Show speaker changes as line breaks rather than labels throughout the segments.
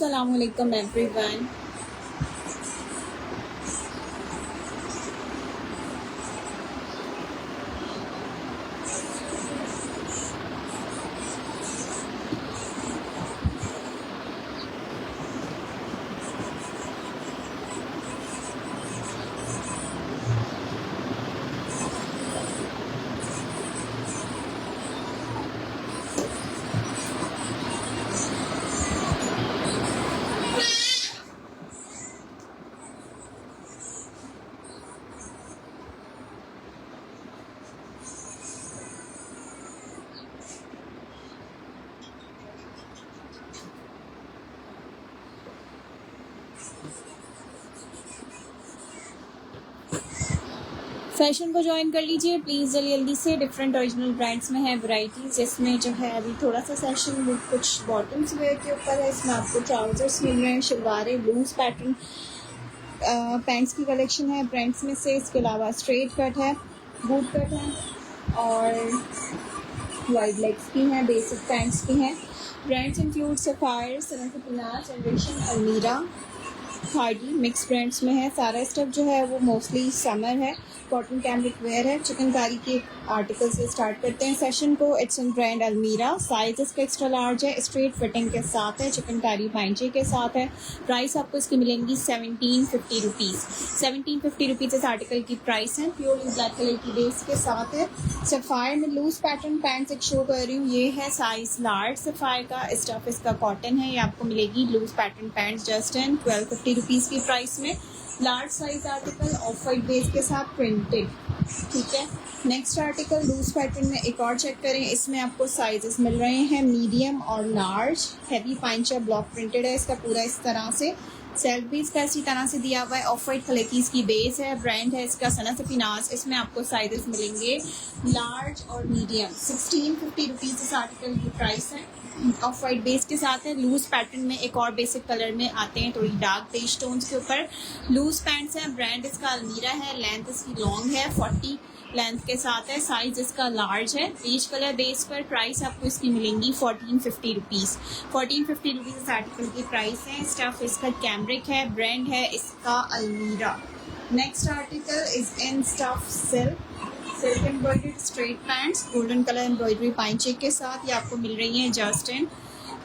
Assalamualaikum everyone. Fashion को join कर लीजिए प्लीज़ जल्दी से। डिफरेंट ओरिजिनल ब्रांड्स में है वैरायटीज, जिसमें जो है अभी थोड़ा सा सेशन वो कुछ बॉटम्स वेयर के ऊपर है। इसमें आपको ट्राउजर्स मिल रहे हैं, शलवारें, ब्लूज पैटर्न, पैंट्स की कलेक्शन है ब्रांड्स में से। इसके अलावा स्ट्रेट कट है, बूट कट है और वाइड लेग्स की हैं, बेसिक पैंट्स की हैं। ब्रांड्स इंक्लूड सफायर, सनफिनाज, जनरेशन, अलमीरा, हार्डी, मिक्स ब्रांड्स में है। सारा स्टफ जो है वो मोस्टली समर है, कॉटन कैमरिक वेयर है। चिकनकारी के आर्टिकल से स्टार्ट करते हैं सेशन को। इट्स इन ब्रांड अलमीरा, साइज इसका एक्स्ट्रा लार्ज है, स्ट्रेट फिटिंग के साथ है, चिकनकारी पाइंचे के साथ है। प्राइस आपको इसकी मिलेंगी 1750 रुपीज़। 1750 रुपीज़ इस आर्टिकल की प्राइस है। प्योर ब्लैक कलर की बेस के साथ है। सफ़ायर में लूज पैटर्न पैंट्स एक शो कर रही हूँ, ये है साइज लार्ज सफ़ायर का। स्टफ इसका कॉटन है, ये आपको मिलेगी loose pattern pants just in 1250 rupees की प्राइस में। Large size article of white base के साथ प्रिंटेड, ठीक है। नेक्स्ट आर्टिकल लूज पैटर्न में एक और चेक करें। इसमें आपको साइजेस मिल रहे हैं मीडियम और लार्ज। हैवी पाइंचा ब्लॉक प्रिंटेड है इसका पूरा इस तरह से। सेल्फ भी इसका इसी तरह से दिया हुआ है। ऑफ वाइट कलर की इसकी बेस है। ब्रांड है इसका सनफिनाज। इसमें आपको साइजेस मिलेंगे लार्ज और मीडियम। 1650 रुपीज़ इस आर्टिकल की प्राइस है। ऑफ वाइट बेस के साथ है। लूज पैटर्न में एक और बेसिक कलर में आते हैं, थोड़ी डार्क बेज टोन्स के ऊपर। लूज पैंट्स हैं। ब्रांड इसका अलमीरा है। लेंथ इसकी लॉन्ग है, 40 लेंथ के साथ है। साइज इसका लार्ज है। बेज कलर बेस पर। प्राइस आपको इसकी मिलेंगी 1450 रुपीज़। 1450 रुपीज़ इस आर्टिकल की प्राइस है। स्टफ इसका कैमरिक है। ब्रांड है इसका Almirah. Next article is in stuff silk embroidered straight pants, golden colour embroidery पाइंचे के साथ। ये आपको मिल रही है जस्ट इन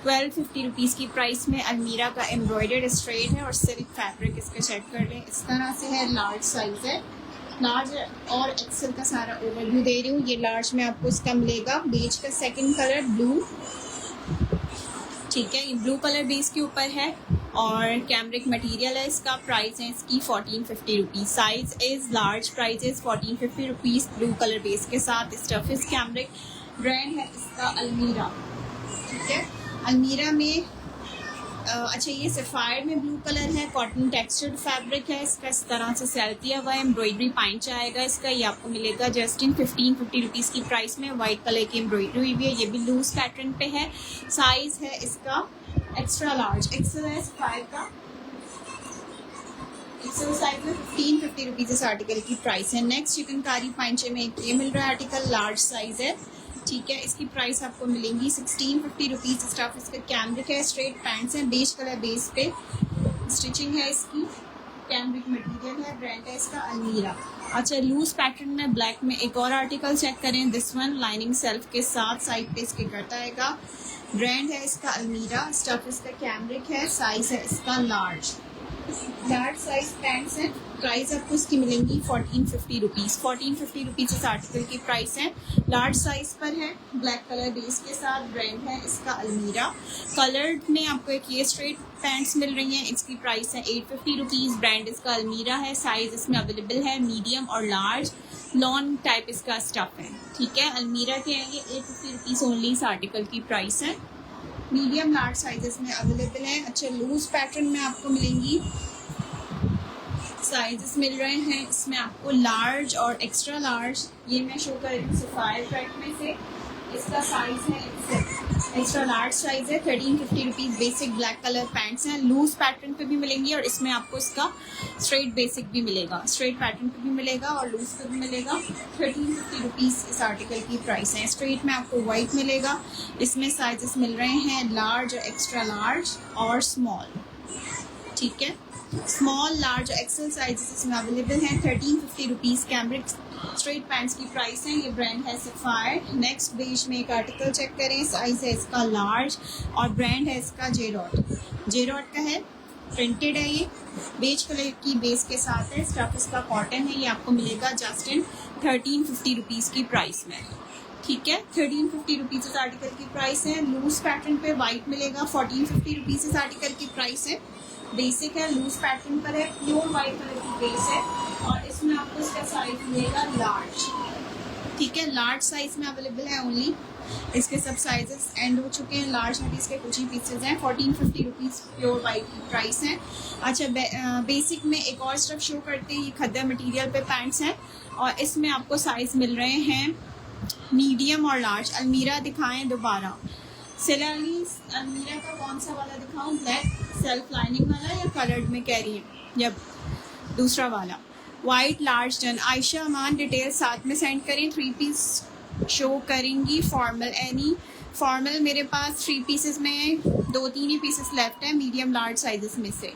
1250 रुपीज़ की प्राइस में। अलमीरा का एम्ब्रॉयडर्ड स्ट्रेट है और सिल्क फैब्रिक इसका चेक कर लें, इस तरह से है। लार्ज साइज है, लार्ज और एक्सेल का सारा ओवरव्यू दे रही हूँ। ये लार्ज में आपको इसका मिलेगा। बेज का सेकंड कलर ब्लू, ठीक है। ये ब्लू कलर बेस के ऊपर है और कैमरिक मटेरियल है इसका। प्राइस है इसकी 1450 rupees. Size is large. Price is 1450 rupees. Blue colour base के साथ। Stuff is cambric. ब्रांड है इसका अलमीरा, ठीक है। अलमीरा में अच्छा ये सफ़ायर में ब्लू कलर है। कॉटन टेक्सचर्ड फैब्रिक है इसका, इस तरह से सेल किया हुआ है। एम्ब्रॉयडरी पाइंच आएगा इसका। ये आपको मिलेगा जस्ट इन 1550 रुपीज़ की प्राइस में। वाइट कलर की एम्ब्रॉयडरी हुई भी है। ये भी लूज पैटर्न पे है। साइज है इसका एक्स्ट्रा लार्ज। एक्सेल है सफ़ायर का। एक्सेल साइज में 1550 रुपीज़ इस आर्टिकल की प्राइस है। नेक्स्ट चिकनकारी पाइंचे में एक ये मिल रहा है आर्टिकल, लार्ज साइज है, ठीक है। इसकी प्राइस आपको मिलेंगी 1650 रुपीज़। स्टफ इसका कैमरिक है। स्ट्रेट पैंट्स हैं, बेज कलर बेस पे स्टिचिंग है इसकी। कैमरिक मटेरियल है। ब्रांड है इसका अलमीरा। अच्छा लूज पैटर्न में ब्लैक में एक और आर्टिकल चेक करें। दिस वन लाइनिंग सेल्फ के साथ साइड पे इसके कट आएगा। ब्रांड है इसका अलमीरा। स्टफ इसका कैमरिक है। साइज है इसका लार्ज साइज पैंट्स है। प्राइस आपको इसकी मिलेंगी 1450 रुपीज़। 1450 रुपीज़ इस आर्टिकल की प्राइस है। लार्ज साइज पर है, ब्लैक कलर बेस के साथ। ब्रांड है इसका अलमीरा। कलर्ड में आपको एक ये स्ट्रेट पैंट्स मिल रही हैं, इसकी प्राइस है 850 रुपीज़। ब्रांड इसका अलमीरा है। साइज इसमें अवेलेबल है मीडियम और लार्ज। लॉन्ग टाइप इसका स्टफ है, ठीक है। अलमीरा के हैं ये 850 रुपीज़ ओनली इस आर्टिकल की प्राइस है। मीडियम लार्ज साइजेस में अवेलेबल हैं। अच्छा लूज पैटर्न में आपको मिलेंगी, साइजेस मिल रहे हैं इसमें आपको लार्ज और एक्स्ट्रा लार्ज। ये मैं शो कर रही हूँ सफ़ायर पैट में से। इसका साइज है एक्स्ट्रा लार्ज साइज है, 1350 rupees. Basic black colour pants हैं, लूज पैटर्न पे भी मिलेंगी और इसमें आपको इसका स्ट्रेट बेसिक भी मिलेगा, स्ट्रेट पैटर्न पे भी मिलेगा और लूज पे भी मिलेगा। 1350 रुपीज़ इस आर्टिकल की प्राइस है। स्ट्रेट में आपको वाइट मिलेगा, इसमें साइजेस मिल रहे हैं लार्ज और एक्स्ट्रा लार्ज और स्मॉल, ठीक है। स्मॉल, लार्ज और एक्सेल साइजेस इसमें अवेलेबल हैं। 1350 रुपीज़ कैमरिक स्ट्रेट पैंट्स की प्राइस है। ये ब्रांड है सफायर। नेक्स्ट बेज में एक आर्टिकल चेक करें, साइज है इसका लार्ज और ब्रांड है इसका जे डॉट का है, प्रिंटेड है, ये बेज कलर की बेस के साथ है। स्टफ इसका कॉटन है। ये आपको मिलेगा जस्ट इन 1350 रुपीज़ की प्राइस में, ठीक है। 1350 रुपीज़ इस आर्टिकल की प्राइस है। लूज पैटर्न पे वाइट मिलेगा, 1450 रुपीज़ इस आर्टिकल की प्राइस है। बेसिक है, लूज पैटर्न पर है, प्योर वाइट कलर की बेस है और इसमें आपको इसका साइज मिलेगा लार्ज, ठीक है। लार्ज साइज में अवेलेबल है ओनली, इसके सब साइजेस एंड हो चुके हैं। लार्ज में भी इसके कुछ ही पीसेज हैं। 1450 रुपीज़ प्योर वाइट की प्राइस है। अच्छा, बेसिक में एक और स्टफ शो करते हैं। ये खद्दर मटेरियल पे पैंट्स हैं और इसमें आपको साइज मिल रहे हैं मीडियम और लार्ज। अलमीरा दिखाएं दोबारा, अलमीरा का कौन सा वाला दिखाऊं, ब्लैक सेल्फ लाइनिंग वाला या कलर्ड में कह रही है, या दूसरा वाला वाइट लार्ज डन। आयशा अमान डिटेल साथ में सेंड करें। 3 पीस शो करेंगी फॉर्मल, एनी फॉर्मल मेरे पास 3 पीसेस में 2-3 ही पीसेस लेफ्ट है मीडियम लार्ज साइजेस में से,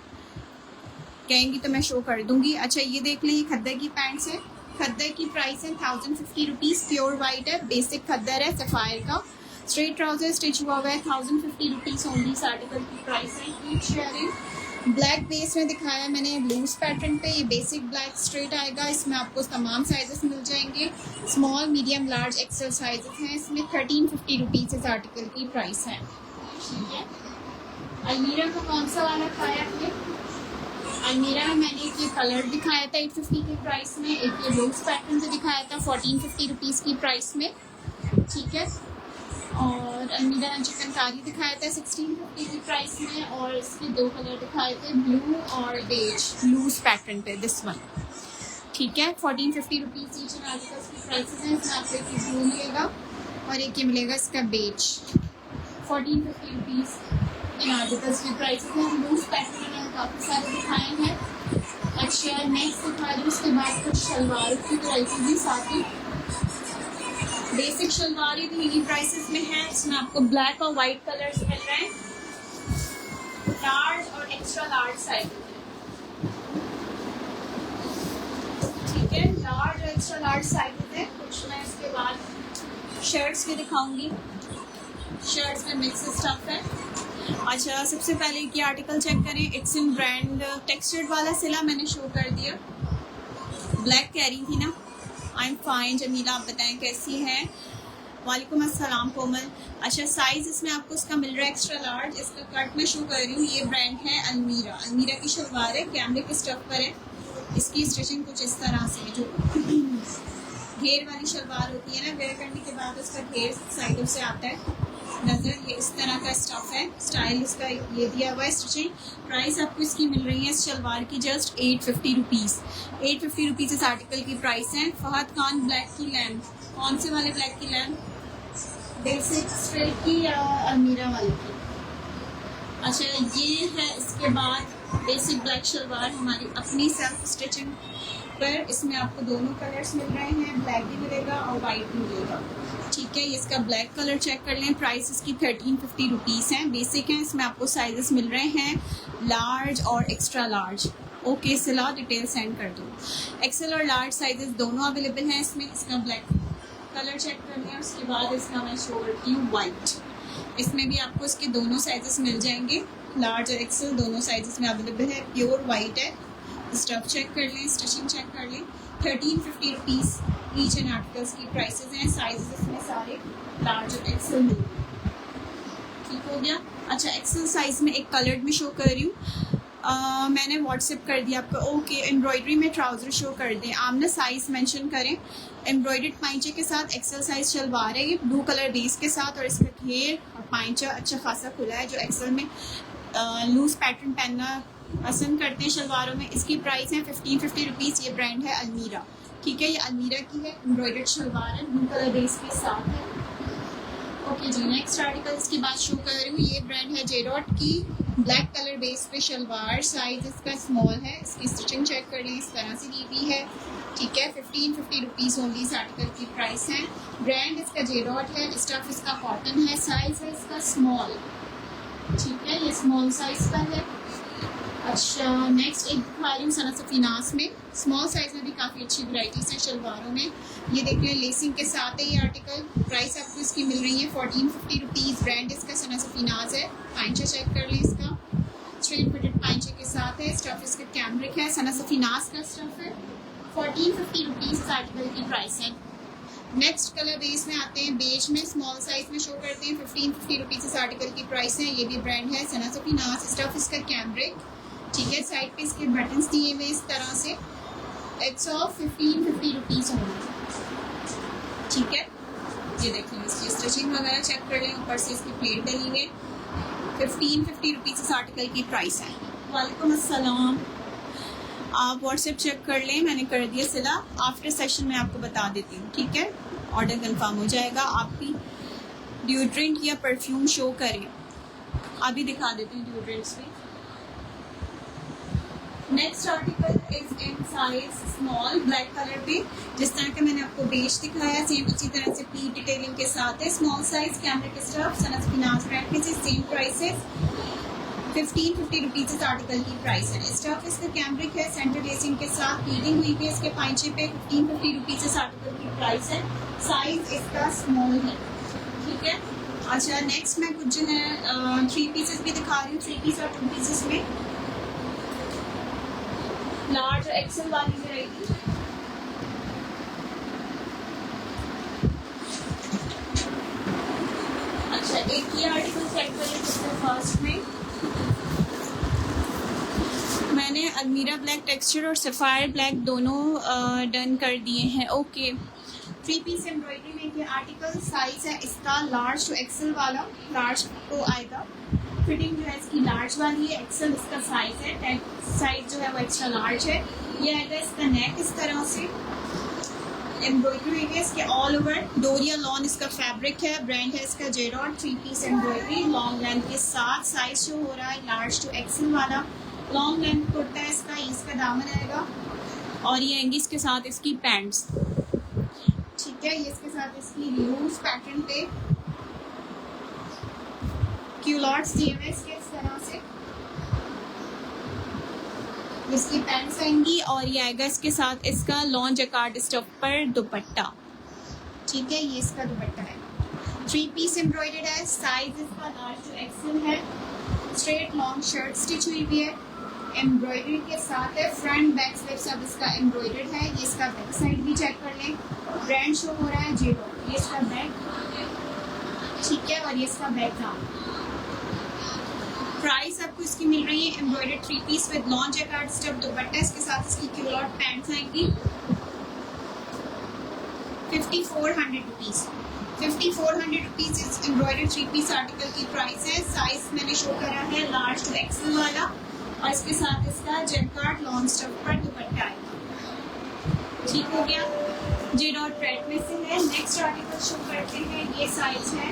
कहेंगी तो मैं शो कर दूंगी। अच्छा, ये देख लें, ये खद्दर की पैंट्स है। खद्दर की प्राइस है 1050 रुपीज़, प्योर वाइट है, बेसिक खद्दर है सफायर का। स्ट्रेट ट्राउजर स्टिच हुआ हुआ है, 1050 रुपीज़ ओनली इस आर्टिकल की प्राइस है। Keep sharing. ब्लैक बेस में दिखाया मैंने लूज पैटर्न पे, ये बेसिक ब्लैक स्ट्रेट आएगा। इसमें आपको तमाम साइजेस मिल जाएंगे, small, medium, large, Excel sizes हैं। इसमें 1350 रुपीज़ इस आर्टिकल की प्राइस है, ठीक है। अलमीरा का कौन सा वाला खाया आपने? अलमीरा में मैंने एक ये कलर दिखाया था 850 की प्राइस में, एक ये लूज पैटर्न से दिखाया था 1450 रुपीज़ की प्राइस में, ठीक है। और अलमीरा चिकनकारी दिखाया था 1650 की प्राइस में और इसके 2 कलर दिखाए थे, ब्लू और बेज, लूज पैटर्न पे, दिस वन, ठीक है। 1450 रुपीज़ ईच इन आर्टिकल्स की प्राइसेस हैं। इसमें आपको एक ब्लू मिलेगा और एक ये मिलेगा इसका बेज। 1450 रुपीज़ इन आर्टिकल्स की प्राइसेस हैं। लूज पैटर्न में काफ़ी सारे दिखाए हैं। अच्छा, नेक्स्ट दिखा रही हूँ, उसके बाद कुछ शलवार की प्राइसेस भी साथ ही। बेसिक शलवारी भी इन्हीं प्राइसेस में है। इसमें आपको ब्लैक और वाइट कलर्स मिल रहे हैं, लार्ज और एक्स्ट्रा लार्ज साइज, ठीक है। लार्ज और एक्स्ट्रा लार्ज साइज है। कुछ मैं इसके बाद शर्ट्स भी दिखाऊंगी, शर्ट्स में मिक्स स्टफ है। अच्छा, सबसे पहले ये आर्टिकल चेक करें, इट्स इन ब्रांड टेक्सचर्ड वाला सिला मैंने शो कर दिया। ब्लैक कह रही थी ना, आई एम फाइन। जमीला, आप बताएं कैसी हैं? वालेकुम अस्सलाम कोमल। अच्छा, साइज इसमें आपको इसका मिल रहा है एक्स्ट्रा लार्ज। इसका कट में शो कर रही हूँ। ये ब्रांड है अलमीरा, अलमीरा की शलवार है, कैमरे के स्टफ पर है। इसकी स्टिचिंग कुछ इस तरह से, जो घेर वाली शलवार होती है ना, वेयर करने के बाद उसका घेर साइडों से आता है नजर, ये इस तरह का स्टफ है। स्टाइल इसका ये दिया हुआ है। स्टिचिंग प्राइस आपको इसकी मिल रही है इस शलवार की जस्ट 850 रुपीज़। 850 रुपीज़ इस आर्टिकल की प्राइस है। फहद खान, ब्लैक की लैम्प, कौन से वाले ब्लैक की लैम्प? बेसिक स्ट्रेट की या अलमीरा वाले की? अच्छा, ये है इसके बाद बेसिक ब्लैक शलवार हमारी अपनी सेल्फ स्टिचिंग पर। इसमें आपको दोनों कलर्स मिल रहे हैं, ब्लैक भी मिलेगा और वाइट भी मिलेगा, ठीक है। इसका ब्लैक कलर चेक कर लें। प्राइस इसकी 1350 रुपीज़ है। बेसिक है, इसमें आपको साइजेस मिल रहे हैं लार्ज और एक्स्ट्रा लार्ज। ओके सिला, डिटेल सेंड कर दो। एक्सेल और लार्ज साइजेस दोनों अवेलेबल हैं इसमें। इसका ब्लैक कलर चेक कर लें। उसके बाद इसका मैं शो करती हूँ वाइट। इसमें भी आपको इसके दोनों साइजेस मिल जाएंगे, लार्ज और एक्सेल दोनों साइजेस में अवेलेबल है। प्योर वाइट है। स्टफ चेक कर लें, स्टिचिंग चेक कर लें। 1350 रुपीज़ ईच एंड आर्टिकल्स की प्राइसेस हैं। साइजेस इसमें सारे लार्ज और एक्सेल में, ठीक हो गया। अच्छा, एक्सेल साइज में एक कलर्ड में शो कर रही हूँ, मैंने व्हाट्सएप कर दिया आपको। ओके, एम्ब्रॉयडरी में ट्राउज़र शो कर दें, आप ना साइज़ मेंशन करें। एम्ब्रॉयडर्ड पाइंचे के साथ एक्सेल साइज शलवार है, ये ब्लू कलर बेस के साथ और इसका घेर और पाइंचा अच्छा खासा खुला है। जो एक्सेल में लूज पैटर्न पहनना पसंद करते हैं शलवारों में, इसकी प्राइस है 1550 रुपीज़। ये ब्रांड है अलमीरा, ठीक है। ये अलमीरा की है, एम्ब्रॉयडर्ड शलवार है, ब्लू कलर बेस के साथ है। ओके जी, नेक्स्ट आर्टिकल इसके बाद शो कर रही हूँ। ये ब्रांड है जेडॉट की, ब्लैक कलर बेस पे शलवार, साइज इसका स्मॉल है। इसकी स्टिचिंग चेक कर लें, इस तरह से दी हुई है। ठीक है, 1550 रुपीज़ ओनली इस आर्टिकल की प्राइस है। ब्रांड इसका जेडॉट है, स्टफ इसका कॉटन है, साइज है इसका स्मॉल। ठीक है, ये स्मॉल साइज का है। अच्छा, नेक्स्ट एक दिखा रही हूँ सना सफीनास में। स्मॉल साइज में भी काफ़ी अच्छी वैरायटीज़ हैं शलवारों में। ये देख रहे हैं लेसिंग के साथ है ये आर्टिकल। प्राइस आपको इसकी मिल रही है 1450 रुपीज़। ब्रांड इसका सना सफीनाज है। पाइंचा चेक कर लें, इसका स्ट्रेट फिटेड पाइंचे के साथ है। स्टफ इसका कैमरिक है, सना सफीनाज का स्टफ है। 1450 रुपीज़ इस आर्टिकल की प्राइस है। नेक्स्ट कलर बेस में आते हैं, बेज में स्मॉल साइज में शो करते हैं। 1550 रुपीज़ इस आर्टिकल की प्राइस है। ये भी ब्रांड है सना सफीनाज। स्टफ इसका कैमरिक। ठीक है, साइड पे इसके बटन्स दिए हुए इस तरह से। इट्स ऑफ 1550 रुपीज़ होंगे। ठीक है, ये देखें, इसकी स्टिचिंग वगैरह चेक कर लें। ऊपर से इसकी प्लेट डली हुई है। 1550 रुपीज़ इस आर्टिकल की प्राइस है। वालेकुम अस्सलाम। आप व्हाट्सएप चेक कर लें, मैंने कर दिया सिला। आफ्टर सेशन में आपको बता देती हूँ। ठीक है, ऑर्डर कंफर्म हो जाएगा। आप भी डिओड्रेंट या परफ्यूम शो करें। अभी दिखा देती हूँ डिओड्रेंट्स भी। Next article is in size small, black colour पे। जिस तरह का मैंने आपको बेज दिखाया, सेम उसी तरह से पी डिटेलिंग के साथ है। स्मॉल साइज, कैमरिक स्टफ, सना सफीनाज ब्रांड में से सेम प्राइसेस। 1550 रुपीज़ इस आर्टिकल की प्राइस है। स्टफ इसका कैमरिक है, सेंटर लेसिंग के साथ लीडिंग हुई है इसके पाइंचे पे। 1550 रुपीज़ इस आर्टिकल की प्राइस है। साइज इसका स्मॉल है। ठीक है, अच्छा नेक्स्ट मैं कुछ जो है 3 पीसेस भी दिखा रही हूँ। 3 पीस और 2 पीसेस में लार्ज एक्सेल वाली वैरायटी। अच्छा, एक ये आर्टिकल चेक करें। सबसे फर्स्ट में मैंने अलमीरा ब्लैक टेक्सचर और सफ़ायर ब्लैक दोनों डन कर दिए हैं। ओके, 3 पीस एम्ब्रॉयडरी में ये आर्टिकल। साइज है इसका लार्ज टू एक्सेल वाला। लार्ज को आएगा। फिटिंग जो है इसकी लार्ज वाली है। एक्सेल इसका साइज है। टैग साइज जो है वो एक्स्ट्रा लार्ज है। ये आएगा इसका नेक इस तरह से। एम्ब्रॉयडरी है इसके ऑल ओवर। डोरिया लॉन इसका फैब्रिक है। ब्रांड है इसका जेडॉट। 3 पीस एम्ब्रॉयडरी लॉन्ग लेंथ के साथ। साइज जो हो रहा है लार्ज टू एक्सेल वाला। लॉन्ग लेंथ कुर्ता है इसका। इसका दामन आएगा और ये आएंगी इसके साथ इसकी पैंट्स। ठीक है, ये इसके साथ इसकी लूज पैटर्न पे क्यूलॉट्स दिए हुए इसके इस तरह से। इसकी पैंट्स आएंगी और ये आएगा इसके साथ इसका लॉन जैकार्ड स्टफ पर दुपट्टा। ठीक है, ये इसका दुपट्टा है। 3 पीस एम्ब्रॉयडर्ड है। साइज इसका लार्ज टू एक्सेल है। स्ट्रेट लॉन्ग शर्ट स्टिच हुई भी है। एम्ब्रॉयडरी के साथ है। फ्रंट बैक स्लिप सब इसका एम्ब्रॉयडर्ड है। ये इसका बैक साइड भी चेक कर लें। ब्रांड शो हो रहा है जेडॉट। ये इसका बैक। ठीक है, और ये इसका बैक दाम। प्राइस आपको इसकी मिल रही है embroidered 3 piece with long jacquard stuff dupatta. इसके साथ इसकी क्यूलॉट पैंट्स आएंगी। 5400 रुपीज़। 5400 रुपीज़ इस एम्ब्रॉयडर्ड 3 पीस आर्टिकल की प्राइस है। साइज मैंने शो करा है लार्ज टू एक्सेल वाला और इसके साथ इसका जैकार्ड लॉन्ग स्टफ पर दुपट्टा आएगा। ठीक हो गया, जेडॉट रेड में से है। नेक्स्ट आर्टिकल शो करते हैं। ये साइज है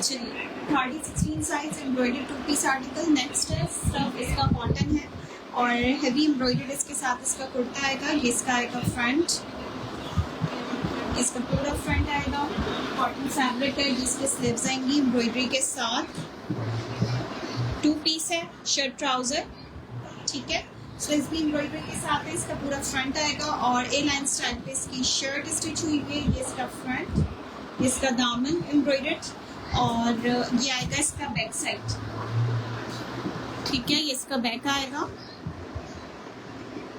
चलिए 30-16 size embroidery 2 piece article. Next है स्टफ, इसका कॉटन है और हेवी एम्ब्रॉयडर्ड इसके साथ इसका कुर्ता आएगा। ये इसका आएगा फ्रंट, इसका पूरा फ्रंट आएगा। कॉटन फैब्रिक है जिसके स्लीव्स आएंगी एम्ब्रॉयडरी के साथ। 2 पीस है, शर्ट ट्राउजर, ठीक है। स्लीव्स भी एम्ब्रॉयडरी के साथ है। इसका पूरा फ्रंट आएगा और ए लाइन स्टाइल पे इसकी शर्ट स्टिच हुई है। ये इसका फ्रंट, इसका दामन एम्ब्रॉयडर्ड और ये आएगा इसका बैक साइड, ठीक है। ये इसका बैक आएगा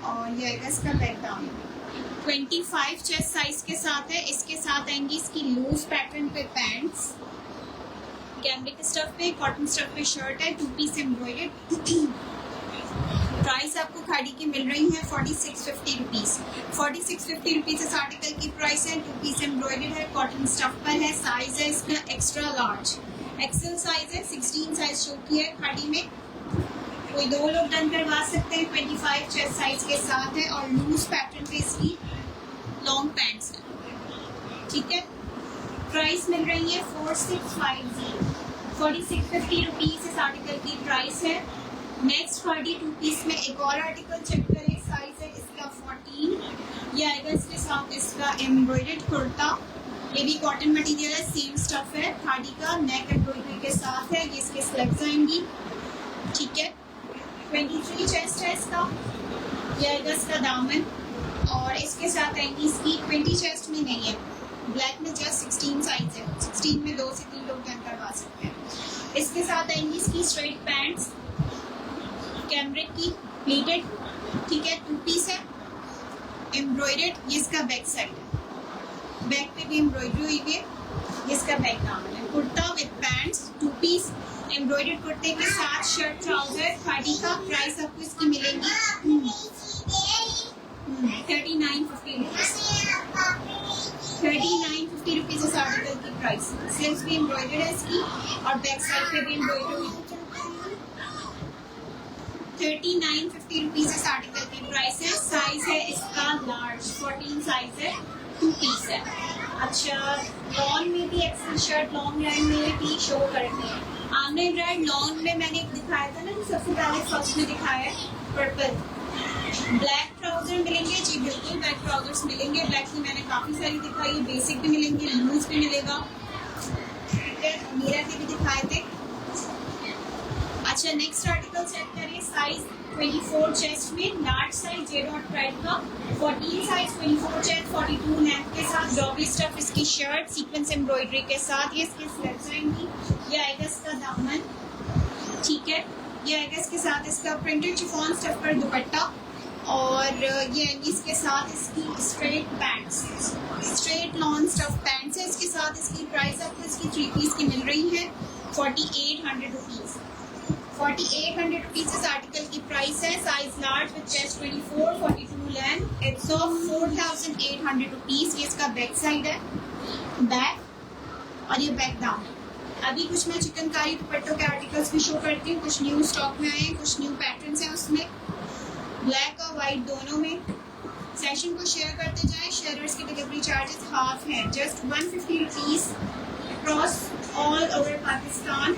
और ये आएगा इसका बैक दामन। 25 चेस्ट साइज के साथ है। इसके साथ आएंगी इसकी लूज पैटर्न पे पैंट्स, कैमरिक स्टफ पे, कॉटन स्टफ पे शर्ट है। 2 पीस एम्ब्रॉयडर्ड। प्राइस आपको खाड़ी की मिल रही है 4650 रुपीज़। 4650 रुपीज़ इस आर्टिकल की प्राइस है। 2 पीस एम्ब्रॉयडर्ड है, कॉटन स्टफ पर है। साइज है इसका एक्स्ट्रा लार्ज, एक्सेल साइज है। 16 साइज शो की है खाड़ी में, कोई 2 लोग डन करवा सकते हैं। 25 चेस्ट साइज के साथ है और लूज पैटर्न पे इसकी लॉन्ग पैंट्स है, ठीक है। प्राइस मिल रही है 4650 रुपीज़ इस आर्टिकल की प्राइस है। नेक्स्ट 42 पीस में एक और आर्टिकल चेक करें। साइज है इसका 14। ये आएगा इसके साथ इसका एम्ब्रॉयडर्ड कुर्ता। ये भी कॉटन मटेरियल है, सेम स्टफ है खाड़ी का। नेक एम्ब्रॉयडरी के साथ है। ये इसके स्लीव्स आएंगी, ठीक है। 23 चेस्ट है इसका। ये आएगा इसका दामन और इसके साथ आएंगी इसकी 20 चेस्ट में नहीं है, ब्लैक में जस्ट 16 साइज है। 16 में 2 से 3 लोग डन करवा सकते हैं। इसके साथ आएंगी इसकी स्ट्रेट पैंट्स, कैमरिक की प्लेटेड, ठीक है। 2 पीस है एम्ब्रॉयडर्ड। ये इसका बैक साइड है, बैक पे भी एम्ब्रॉयडरी हुई है। ये इसका बैक दामन है। Kurta with pants, 2 piece embroidered कुर्ते के साथ शर्ट ट्राउजर खाड़ी का। प्राइस आपको इसकी मिलेंगी 3950 रुपीज़। 3950 रुपीज़ इस आर्टिकल की प्राइस। स्लीव्स भी एम्ब्रॉयडर्ड है इसकी और बैक साइड पे भी एम्ब्रॉयडरी हुई। 3950 रुपीज़ इस आर्टिकल की प्राइस है। साइज है इसका लार्ज, 14 साइज है। 2 पीस है। अच्छा, लॉन में भी एक्सेल शर्ट लॉन्ग लाइन में भी शो करते हैं। आमने ब्रांड लॉन्ग में मैंने एक दिखाया था ना, सबसे पहले फर्स्ट में दिखाया है पर्पल। ब्लैक ट्राउजर मिलेंगे जी, बिल्कुल ब्लैक ट्राउजर्स मिलेंगे। ब्लैक की मैंने काफ़ी सारी दिखाई है, बेसिक भी मिलेंगे, लूज भी मिलेगा, ठीक है। मेरा के भी दिखाए थे। अच्छा, नेक्स्ट आर्टिकल चेक करिए। साइज 24 चेस्ट में, large size J dot pride का। 14 साइज 24 चेस्ट 42 लेंथ के साथ। जॉबी स्टफ इसकी शर्ट सीक्वेंस एम्ब्रॉयडरी के साथ। ये इसके स्लीव्स आएंगी। ये आएगा इसका दामन, ठीक है। ये आएगा इसके साथ इसका प्रिंटेड शिफॉन स्टफ पर दुपट्टा और ये आएंगी इसके साथ इसकी straight pants, straight lawn stuff pants है। इसके साथ इसकी प्राइस आपको इसकी 3 पीस की मिल रही है 4800 रुपीज़। 4800 रुपीज़ इस आर्टिकल की प्राइस है। Size large with chest 24, 42 length. It's of 4800 rupees. ये इसका बैक साइड है, बैक और ये बैक डाउन। अभी कुछ मैं चिकनकारी दुपट्टों के आर्टिकल्स भी शो करती हूँ। कुछ न्यू स्टॉक में आए हैं, कुछ न्यू पैटर्न्स हैं उसमें, ब्लैक और वाइट दोनों में। सेशन को शेयर करते जाएं। शेयरर्स के डिलीवरी चार्जेस हाफ हैं, just 150 rupees across all over Pakistan.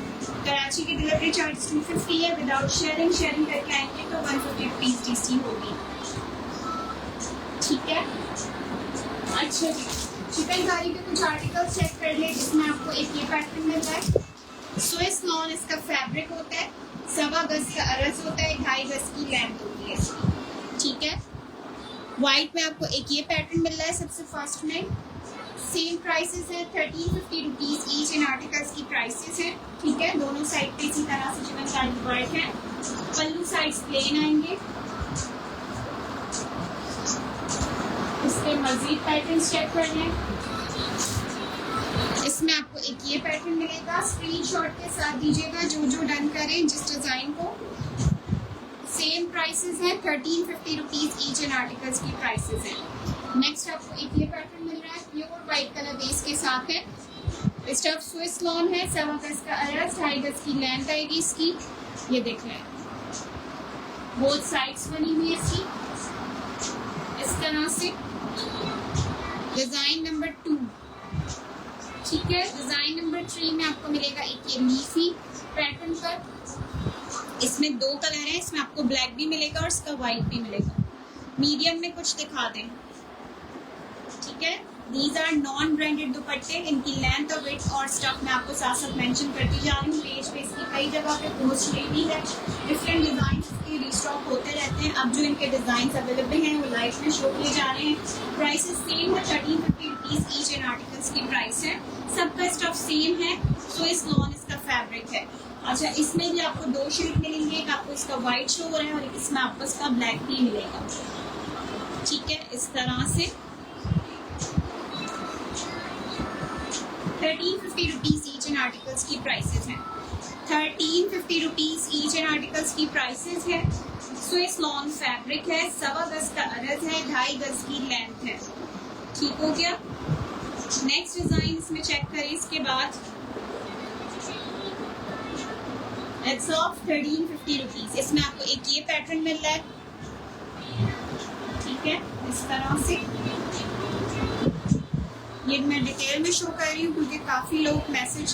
Karachi की डिलीवरी चार्ज 250 है विदाउट शेयरिंग। शेयरिंग करके आएंगे तो 150 रुपीज़ DC होगी, ठीक है। अच्छा जी, चिकनकारी के कुछ आर्टिकल चेक कर ले जिसमें आपको एक ये पैटर्न मिल रहा है। स्विस लॉन इसका फैब्रिक होता है, 1.25 गज का अरज होता है, 2.5 गज की लेंथ होती है इसकी, ठीक है। व्हाइट में आपको एक ये पैटर्न मिल रहा है सबसे फर्स्ट में, सेम प्राइसेस है 1350 रुपीज ईच इन आर्टिकल्स की प्राइसेस है। ठीक है, दोनों साइड पे इसी तरह से चिकनकारी वर्क है, पल्लू साइड्स प्लेन आएंगे। इसके मजीद पैटर्न चेक कर लें। इसमें आपको एक ये पैटर्न मिलेगा, स्क्रीनशॉट के साथ दीजिएगा जो जो डन करें जिस डिजाइन को। सेम प्राइसेस है 1350 रुपीज ईच इन आर्टिकल्स की प्राइसेस है। नेक्स्ट आपको एक ये पैटर्न मिल रहा है, प्योर व्हाइट कलर बेस के साथ है। स्टफ स्विस लॉन है, 1.25 गज का अर्ज, 2.5 गज की लेंथ आएगी इसकी। ये देख लें, बोथ साइड्स बनी हुई है इसकी इस तरह से। डिजाइन नंबर 2, ठीक है। डिजाइन नंबर 3 में आपको मिलेगा एक ये लीफी पैटर्न पर। इसमें 2 कलर है, इसमें आपको ब्लैक भी मिलेगा और इसका व्हाइट भी मिलेगा। मीडियम में कुछ दिखा दें, ठीक है। दीज आर नॉन ब्रांडेड दुपट्टे, इनकी लेंथ और विड्थ और स्टफ मैं आपको साथ साथ मेंशन करती जा रही हूँ। पेज पे इसकी कई जगह पे पोस्ट रेडी है, डिफरेंट डिजाइन के रिस्टॉक होते रहते हैं। अब जो इनके डिजाइन अवेलेबल हैं वो लाइव में शो किए जा रहे हैं। प्राइसेस सेम है, 1350 रुपीज ईच इन आर्टिकल्स की प्राइस है। सबका स्टफ सेम है, स्विस लॉन इसका फैब्रिक है। अच्छा, इसमें भी आपको 2 शेड मिलेंगे, एक आपको इसका व्हाइट शो हो रहा है और एक इसमें आपको इसका ब्लैक भी मिलेगा। ठीक है, इस तरह से 1350 रुपीज ईच इन आर्टिकल्स की प्राइसेस हैं। 1350 रुपीज ईच इन आर्टिकल्स की प्राइसेस है। स्विस लॉन फैब्रिक है, 1.25 गज का अर्ज है, 2.5 गज की लेंथ है। ठीक हो गया। नेक्स्ट डिजाइन इसमें चेक करें इसके बाद। It's of 1350 rupees. इसमें आपको एक ये पैटर्न मिल रहा है, ठीक है, इस तरह से। ये मैं डिटेल में शो कर रही हूँ क्योंकि काफ़ी लोग मैसेज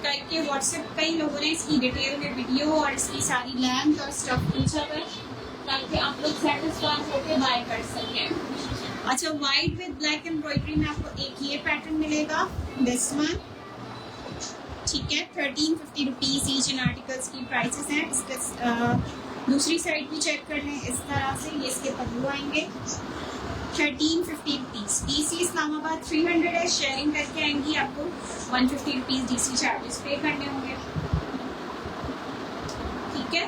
करके व्हाट्सएप, कई लोगों ने इसकी डिटेल में वीडियो और इसकी सारी लेंथ और स्टफ पूछा कर, ताकि आप लोग सेटिस्फाई होकर बाय कर सकें। अच्छा, वाइट विद ब्लैक एम्ब्रॉयडरी में आपको एक ये पैटर्न मिलेगा, दिस वन, ठीक है। 1350 रुपीज ईच इन आर्टिकल्स की प्राइसेस हैं। इसके दूसरी साइड भी चेक कर लें इस तरह से। ये इसके पल्लू आएंगे, 1350 रुपीज। डीसी इस्लामाबाद 300 है, शेयरिंग करके आएंगी आपको 150 रुपीज डीसी चार्जेस पे करने होंगे, ठीक है।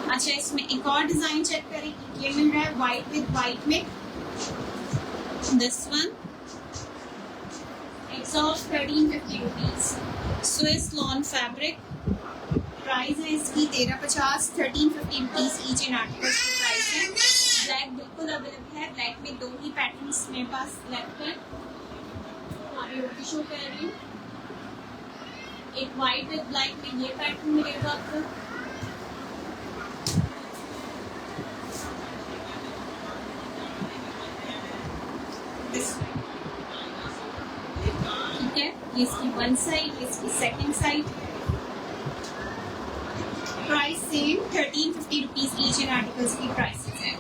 अच्छा, इसमें एक और डिजाइन चेक करें, ये मिल रहा है व्हाइट विद व्हाइट में, this one. It's of 1350 rupees. Swiss lawn fabric, price है इसकी 1350। 1350 रुपीज ईच इन आर्टिकल्स की प्राइस है। ब्लैक बिल्कुल अवेलेबल है, ब्लैक में 2 ही पैटर्न्स मेरे पास लेफ्ट है, आगे वो भी शो कर रही हूँ। एक व्हाइट विद ब्लैक में ये पैटर्न मिलेगा आपको, ठीक है। ये इसकी 1 साइड, इसकी 2nd side. Price same, 1350 rupees each in articles की प्राइसेस है।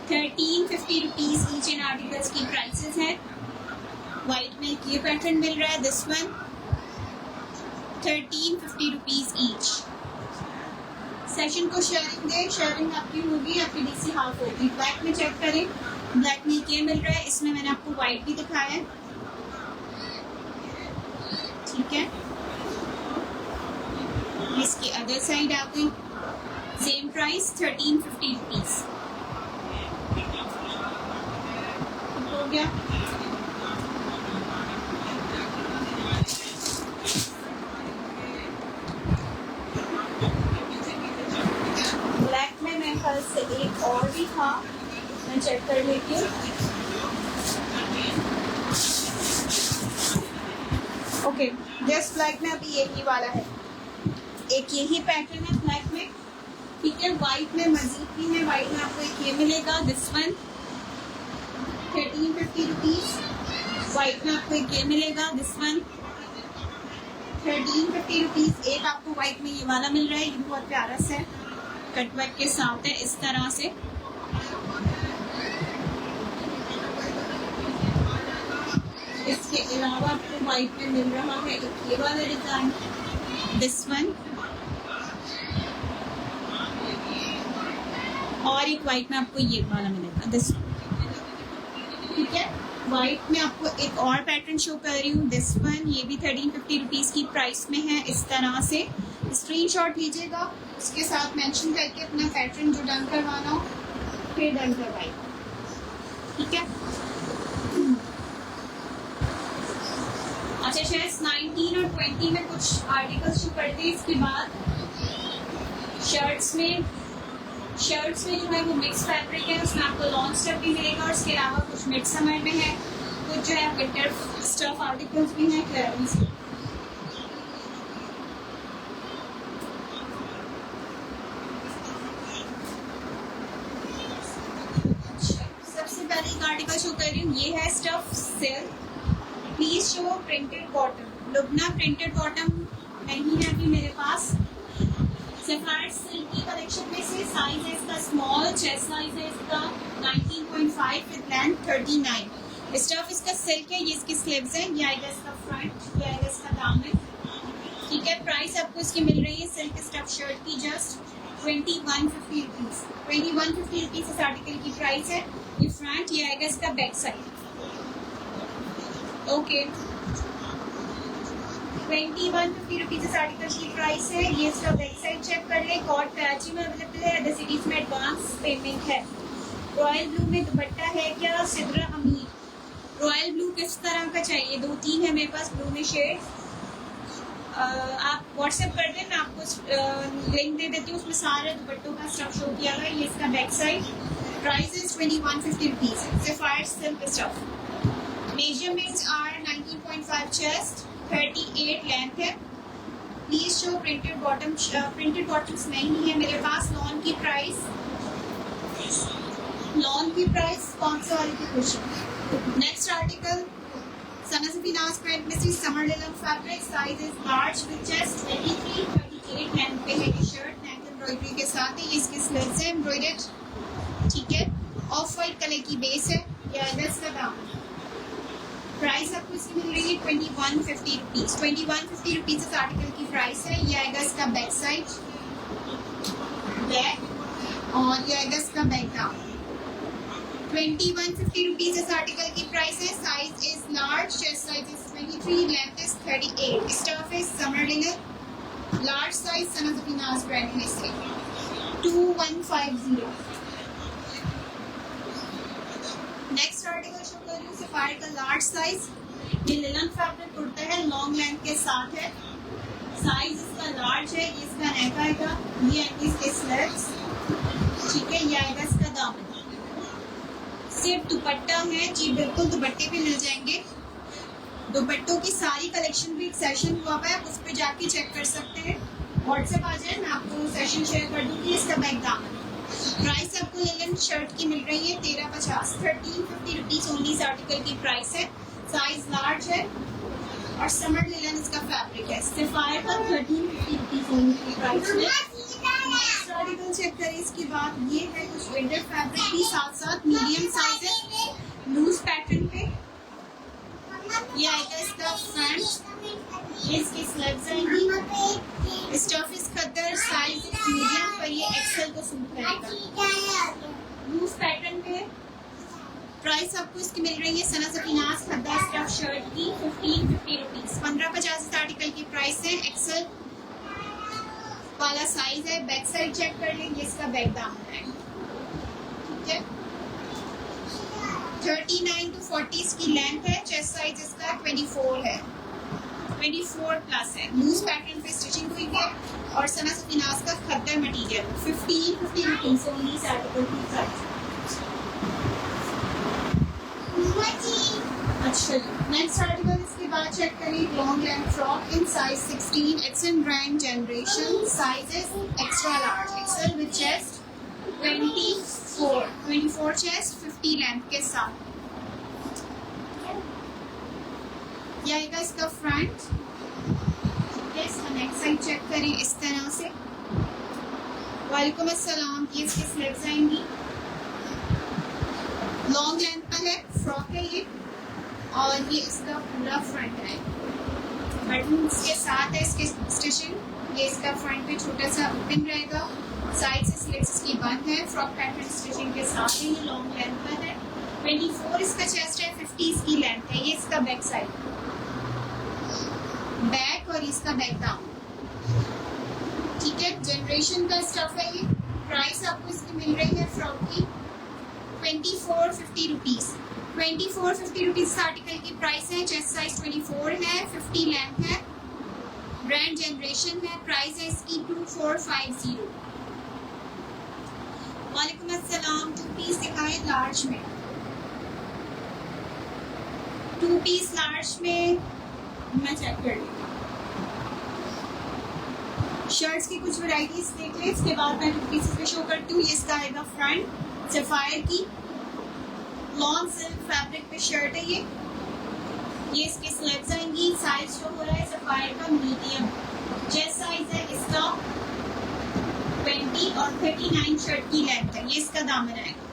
1350 रुपीज ईच इन आर्टिकल्स की प्राइसेस है। व्हाइट में एक ये पैटर्न मिल रहा है, this one, 1350 rupees each. Session को शेयरिंग दें, शेयरिंग आपकी होगी, आपकी डीसी हाफ होगी। ब्लैक में चेक करें, ब्लैक में ये मिल रहा है, इसमें मैंने आपको व्हाइट भी दिखाया है, ठीक है। इसकी अदर साइड आ गई, सेम प्राइस 1350 रुपीज हो गया। ब्लैक में मेरे ख्याल से एक और भी था, मैं चेक कर लेती हूँ। ओके, जस्ट ब्लैक में अभी यही वाला है, एक यही पैटर्न है ब्लैक में, ठीक है। व्हाइट में मजीद भी है, व्हाइट में आपको एक ये मिलेगा, दिस वन, 1350 रुपीज। व्हाइट में आपको एक ये मिलेगा, दिस वन, 1350 रुपीज। एक आपको व्हाइट में ये वाला मिल रहा है, ये बहुत प्यारा सा है, कटवर्क के साथ है इस तरह से। इसके अलावा आपको व्हाइट में मिल रहा है एक ये वाला डिजाइन, दिस वन, और एक वाइट में आपको ये वाला मिलेगा दिस, ठीक है। वाइट में आपको एक और पैटर्न शो कर रही हूँ, दिस वन, ये भी 1350 रुपीज़ की प्राइस में है। इस तरह से स्क्रीनशॉट लीजिएगा, उसके साथ मेंशन करके अपना पैटर्न जो डन करवाना हो फिर डन करवाइए, ठीक है। अच्छा शायद 19 और 20 में कुछ आर्टिकल्स शो करते हैं। इसके बाद शर्ट्स में जो है वो मिक्स फैब्रिक है, उसमें आपको लॉन्ग स्टफ भी मिलेगा और इसके अलावा कुछ मिड समर में है, कुछ जो है विंटर स्टफ आर्टिकल्स भी हैं क्लियरेंस। सबसे पहले एक आर्टिकल शो कर रही हूँ, ये है stuff silk, please show printed bottom. Lubna printed bottom नहीं है अभी मेरे पास। सफायर सिल्क की कलेक्शन में से साइज है इसका स्मॉल, चेस्ट साइज है इसका 19.5 विद लेंथ 39। स्टफ इसका सिल्क है, ये इसकी स्लीव्स है, ये आएगा इसका फ्रंट, ये आएगा इसका दामन, ठीक है। प्राइस आपको इसकी मिल रही है सिल्क स्टफ शर्ट की जस्ट 2150 रुपीज़। 2150 रुपीज़ इस आर्टिकल की प्राइस है। ये फ्रंट, ये आएगा इसका बैक साइड, ओके। 2150 रुपीज़ इस आर्टिकल की प्राइस है। ये इसका बैक साइड चेक कर ले, कॉट कराची में अवेलेबल है, अदर सिटीज में एडवांस पेमेंट है। रॉयल ब्लू में दुपट्टा है क्या, सिद्रा अमीर। रॉयल ब्लू किस तरह का चाहिए, 2-3 है मेरे पास ब्लू में शेड, आप व्हाट्सएप कर दें, मैं आपको लिंक दे देती हूँ, उसमें सारे दुपट्टों का स्टफ शो किया हुआ है। ये इसका back side, price is 2150 rupees. Sapphire silk stuff, measurements are 19.5 chest, 38 length है। Please show printed bottom. Printed bottoms नहीं है मेरे पास। लॉन की प्राइस कौन सा वाली की क्वेश्चन। नेक्स्ट आर्टिकल सनसफीनाज प्रिंट में से summer linen fabric, size is large with chest 23, 38 length पे है ये शर्ट, नेक एम्ब्रॉयडरी के साथ है। ये इसकी स्लीव्स है एम्ब्रॉयडर्ड, ठीक है। ऑफ वाइट कलर की बेस है, या इसका दाम। प्राइस आपको इसकी मिल रही है 2150 रुपीज़। 2150 रुपीज़ इस आर्टिकल की प्राइस है। ये आएगा इसका बैक साइड, बैक, और ये आएगा इसका बैक डाउन। 2150 रुपीज़ इस आर्टिकल की प्राइस है। Size is large, chest size is 23, length is 38, stuff is summer linen, large size Sana Safinaz brand में से 2150। नेक्स्ट आर्टिकल शो कर रही हूँ, सफायर का लार्ज साइज। ये लिनन फैब्रिक कुर्ता है, लॉन्ग लेंथ के साथ है, साइज इसका लार्ज है। ये इसका नेक आएगा, ये आएंगे इसके स्लीव्स, ठीक है। ये आएगा इसका दामन, सिर्फ दुपट्टा है जी, बिल्कुल दुपट्टे पे मिल जाएंगे। दुपट्टों की सारी कलेक्शन भी एक सेशन हुआ हुआ है, उस पर जाके चेक कर सकते हैं। व्हाट्सएप आ जाए, मैं आपको सेशन शेयर कर दूंगी। इसका बैक दामन, प्राइस आपको लिनन शर्ट की मिल रही है 1350, 1350 रुपीज़ ओनली इस आर्टिकल की प्राइस है। साइज लार्ज है और समर लिनन इसका फैब्रिक है। सफायर का 1350 रुपीज़ ओनली की प्राइस है। नेक्स्ट आर्टिकल चेक करें, इसके बाद ये है कुछ विंटर फैब्रिक भी, साथ साथ मीडियम साइज है, लूज पैटर्न पे। ये आएगा इसका फ्रंट, ये इसकी स्लीव्स आएंगी, स्टफ इस खद्दर, साइज मीडियम पर ये एक्सेल को सूट करेगा। लूज पैटर्न पे प्राइस आपको इसकी मिल रही है सनसफीनाज खद्दर स्टफ शर्ट की 1550 रुपीज़। 1550 इस आर्टिकल की प्राइस है। एक्सेल वाला साइज है। बैक साइड चेक कर लेंगे, इसका बैक दामन है, ठीक है। 39 to 40 इसकी लेंथ है, चेस्ट साइज इसका 24 है, 24 प्लस है। लूज पैटर्न पे स्टिचिंग हुई है और सनसफीनाज का खद्दर मटीरियल 1550 रुपीज़ ओनली इस आर्टिकल की प्राइस। अच्छा, नेक्स्ट आर्टिकल इसके बाद चेक करें, long length frock in size 16, it's in brand generation, sizes extra large, XL with chest 24 chest 50 length के साथ। यह आएगा इसका फ्रंट, इसका नेक साइड चेक करें इस तरह से। वालेकुम अस्सलाम। ये इसकी स्लीव्स आएंगी, लॉन्ग लेंथ पर है, फ्रॉक है ये, और ये इसका पूरा फ्रंट है। बटन के साथ है इसके स्टिचिंग। ये इसका फ्रंट पे छोटा सा ओपन रहेगा, साइड से स्लिट्स इसकी बंद है, फ्रॉक पैटर्न स्टिचिंग के साथ है, ये लॉन्ग लेंथ पर है, 24 इसका चेस्ट है, 50 इसकी लेंथ है। ये इसका बैक साइड, बैक और इसका बैक दाम, ठीक है। जनरेशन का स्टफ है ये। प्राइस आपको इसकी मिल रही है फ्रॉक की 2450 रुपीज। 2450 रुपीज इस आर्टिकल की प्राइस है। चेस्ट साइज 24 है, 50 लेंथ है, ब्रांड जनरेशन है। प्राइस है इसकी 2450। वालेकुम अस्सलाम। 2 पीस दिखाए लार्ज में, 2 पीस लार्ज में मैं चेक कर लूँ। शर्ट्स की कुछ वैरायटीज देख लें, इसके बाद मैं 2 पीसेस पे शो करती हूँ। ये इसका आएगा फ्रंट सफायर की लॉन्ग सिल्क फैब्रिक पे शर्ट है ये इसके स्लीव्स आएंगी। साइज जो हो रहा है सफायर का मीडियम, चेस्ट साइज है इसका 20 और 39 शर्ट की लेंथ है। ये इसका दामन आएगा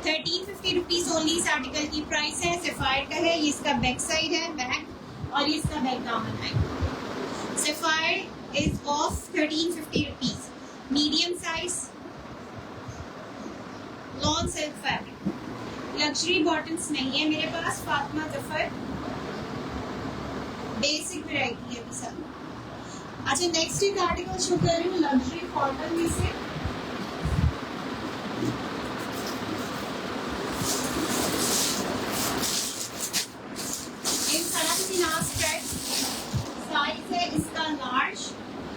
1350 रुपीज ओनली। इस आर्टिकल की प्राइस है, सफायर का है। ये इसका बैक साइड है, बैक, और ये इसका बैक दामन आएगा। Sapphire is of 1350 rupees, medium size, long silk fabric, luxury bottoms नहीं है मेरे पास। फातिमा जफर बेसिक वैरायटी है अभी सब। अच्छा, नेक्स्ट एक आर्टिकल शो कर रही हूँ लग्जरी फॉर्मल में से। साइज है इसका लार्ज,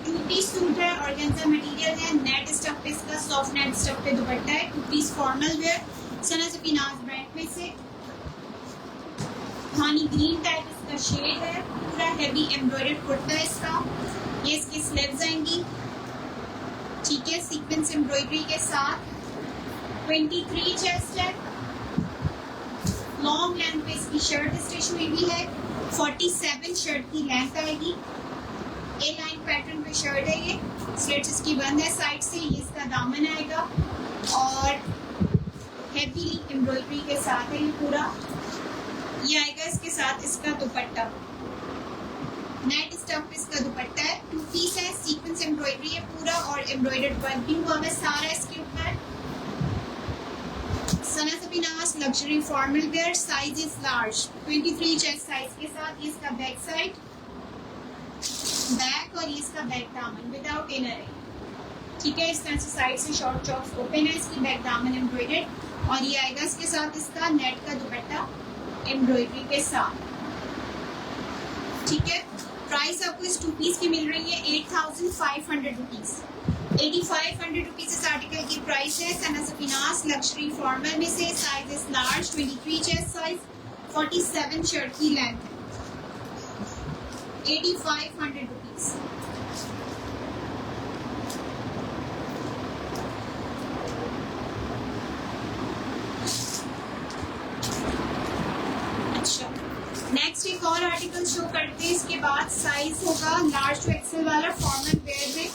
2 पीस सूट है, ऑर्गेन्जा मटेरियल है, नेट स्टफ पे इसका सॉफ्ट नेट स्टफ पे दुपट्टा है। 2 पीस फॉर्मल वेयर, सना सपीनाज ब्रांड में से। हनी ग्रीन टाइप इसका शेड है, पूरा हेवी एम्ब्रॉयडर्ड कुर्ता है इसका। ये इसकी स्लीव्स आएंगी, ठीक है, सीक्वेंस एम्ब्रॉयडरी के साथ। 23 चेस्ट है, लॉन्ग लेंथ पे इसकी शर्ट स्टिच हुई भी है। 47 शर्ट की लेंथ आएगी। ए लाइन पैटर्न पे शर्ट है ये, स्लिट्स इसकी बंद है साइड से। ये इसका दामन आएगा और हेवीली एम्ब्रॉयडरी के साथ है ये पूरा। ये आएगा इसके साथ इसका दुपट्टा, नेट स्टफ इसका दुपट्टा है। 2 पीस है, सीक्वेंस एम्ब्रॉयडरी है पूरा और एम्ब्रॉयडर्ड वर्क भी हुआ है सारा इसके ऊपर। Sana Safinaz luxury formal wear, size is large, 23 chest size के साथ। ये इसका बैक साइड, बैक, और ये इसका बैक दामन विदाउट इनर है, ठीक है। इस तरह से साइड से शॉर्ट चॉक्स ओपन है, इसकी बैक दामन एम्ब्रॉयडर्ड, और ये आएगा इसके साथ इसका नेट का दुपट्टा एम्ब्रॉयडरी के साथ, ठीक है। प्राइस आपको इस 2 पीस की मिल रही है 8500 रुपीज। 8500 रुपीज इस आर्टिकल की प्राइस है। सना सफीनास लग्जरी फॉर्मल में से। Size is large, 23 chest size, 47 shirt की लेंथ है। 8500 रुपीज। अच्छा, नेक्स्ट एक और आर्टिकल शो करते हैं। इसके बाद साइज होगा लार्ज टू एक्सेल वाला फॉर्मल वेयर में।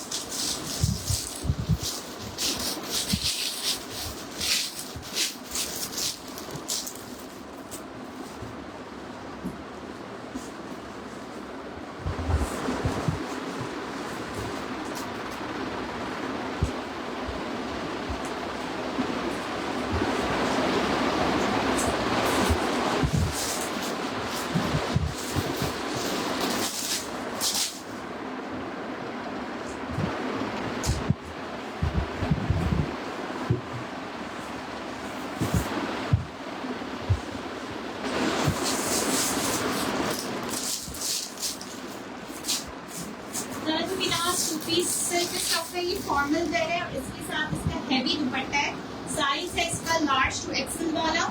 फॉर्मल वेयर है और इसके साथ इसका हैवी दुपट्टा है। साइज है इसका लार्ज टू एक्सेल वाला।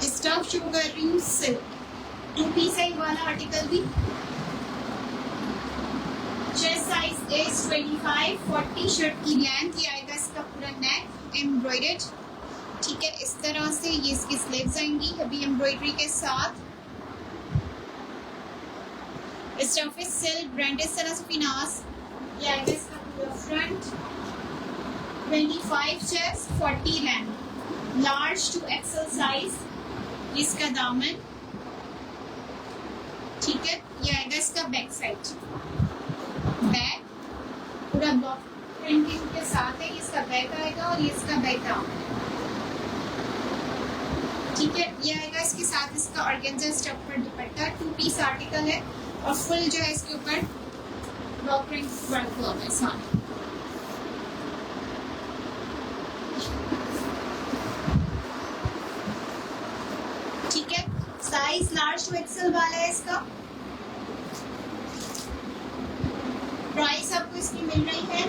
स्टफ शो कर रही हूँ सिल्क, 2 पीस है वाला आर्टिकल भी। चेस्ट साइज इज 25, 40 शर्ट की लेंथ। ये आएगा इसका पूरा नेक एम्ब्रॉयडर्ड, ठीक है, इस तरह से। ये इसकी स्लीव्स आएंगी हैवी एम्ब्रॉयडरी के साथ। Stuff is silk, branded Sana Safinaz. ये आएगा इसका पूरा front, 25 chest, 40 length, large to XL size. इसका दामन, ठीक है। ये आएगा इसका बैक साइड, बैक पूरा ब्लॉक प्रिंटिंग के साथ है। इसका बैक आएगा और ये इसका बैक डाउन, ठीक है। ये आएगा इसके साथ इसका ऑर्गेन्जा स्टफ पर दुपट्टा, 2 पीस आर्टिकल है और फुल जो है इसके ऊपर ब्लॉक प्रिंट वर्क हुआ है साथ। ठीक है, साइज लार्ज टू एक्सेल वाला है इसका। प्राइस आपको इसकी मिल रही है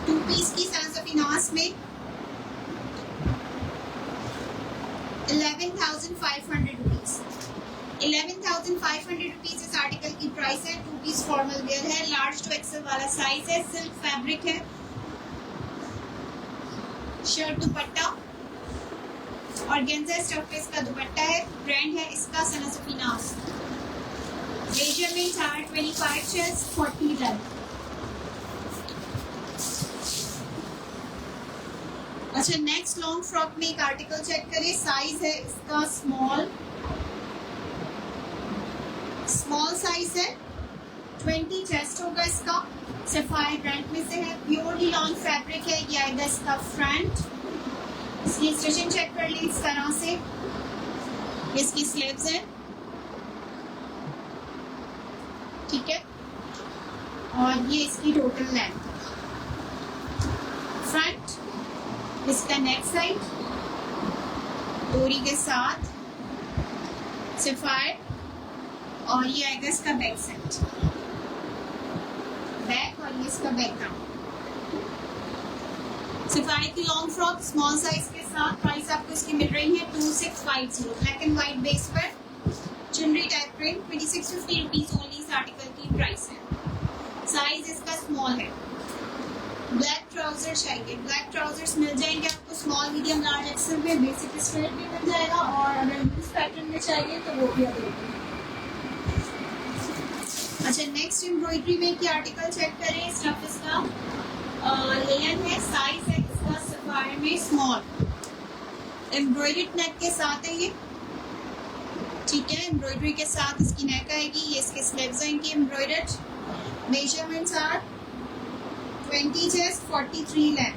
2 पीस की सांसफिनास में 11,500 रुपीज। 11,500 रुपीज इस आर्टिकल की प्राइस है। 2 पीस फॉर्मल वेयर है, लार्ज टू एक्सेल वाला साइज है, सिल्क फैब्रिक है, शर्ट दुपट्टा ऑर्गेन्जा स्टफ पे इसका दुपट्टा है। ब्रांड है इसका सांसफिनास। मेजरमेंट है 25 चेस्ट 40 लेंथ। अच्छा, नेक्स्ट लॉन्ग फ्रॉक में एक आर्टिकल चेक करें। साइज है इसका स्मॉल साइज है, 20 चेस्ट होगा इसका। सफायर ब्रांड में से है, प्योरली लॉन्ग फैब्रिक है। ये आएगा इसका फ्रंट। इसकी स्टिचिंग चेक कर ली इस तरह से। इसकी स्लीव्स है, ठीक है, और ये इसकी टोटल लेंथ। फ्रंट इसका नेक साइड डोरी के साथ सफायर, और ये आएगा इसका बैक साइड, बैक, और ये इसका बैकग्राउंड। सफायर की लॉन्ग फ्रॉक स्मॉल साइज के साथ। प्राइस आपको इसकी मिल रही है 2650। ब्लैक एंड व्हाइट बेस पर चुनरी टाइप प्रिंट, 2650 रुपीज ओनली इस आर्टिकल की प्राइस है। साइज इसका स्मॉल है। ब्लैक ट्राउजर चाहिए, ब्लैक ट्राउजर्स मिल जाएंगे आपको स्मॉल मीडियम लार्ज एक्सेल में। बेसिक स्ट्रेट भी मिल जाएगा, और अगर लूज पैटर्न में चाहिए तो वो भी अवेलेबल है। अच्छा, नेक्स्ट एम्ब्रॉयडरी में की आर्टिकल चेक करें। स्टफ इसका लेयन है, साइज है इसका सफायर में स्मॉल, एम्ब्रॉयडर्ड नेक के साथ है ये, ठीक है। एम्ब्रॉयडरी के साथ इसकी नेक आएगी, ये इसके स्लीव्स आएंगी embroidered. Measurements are 20 chest 43 length,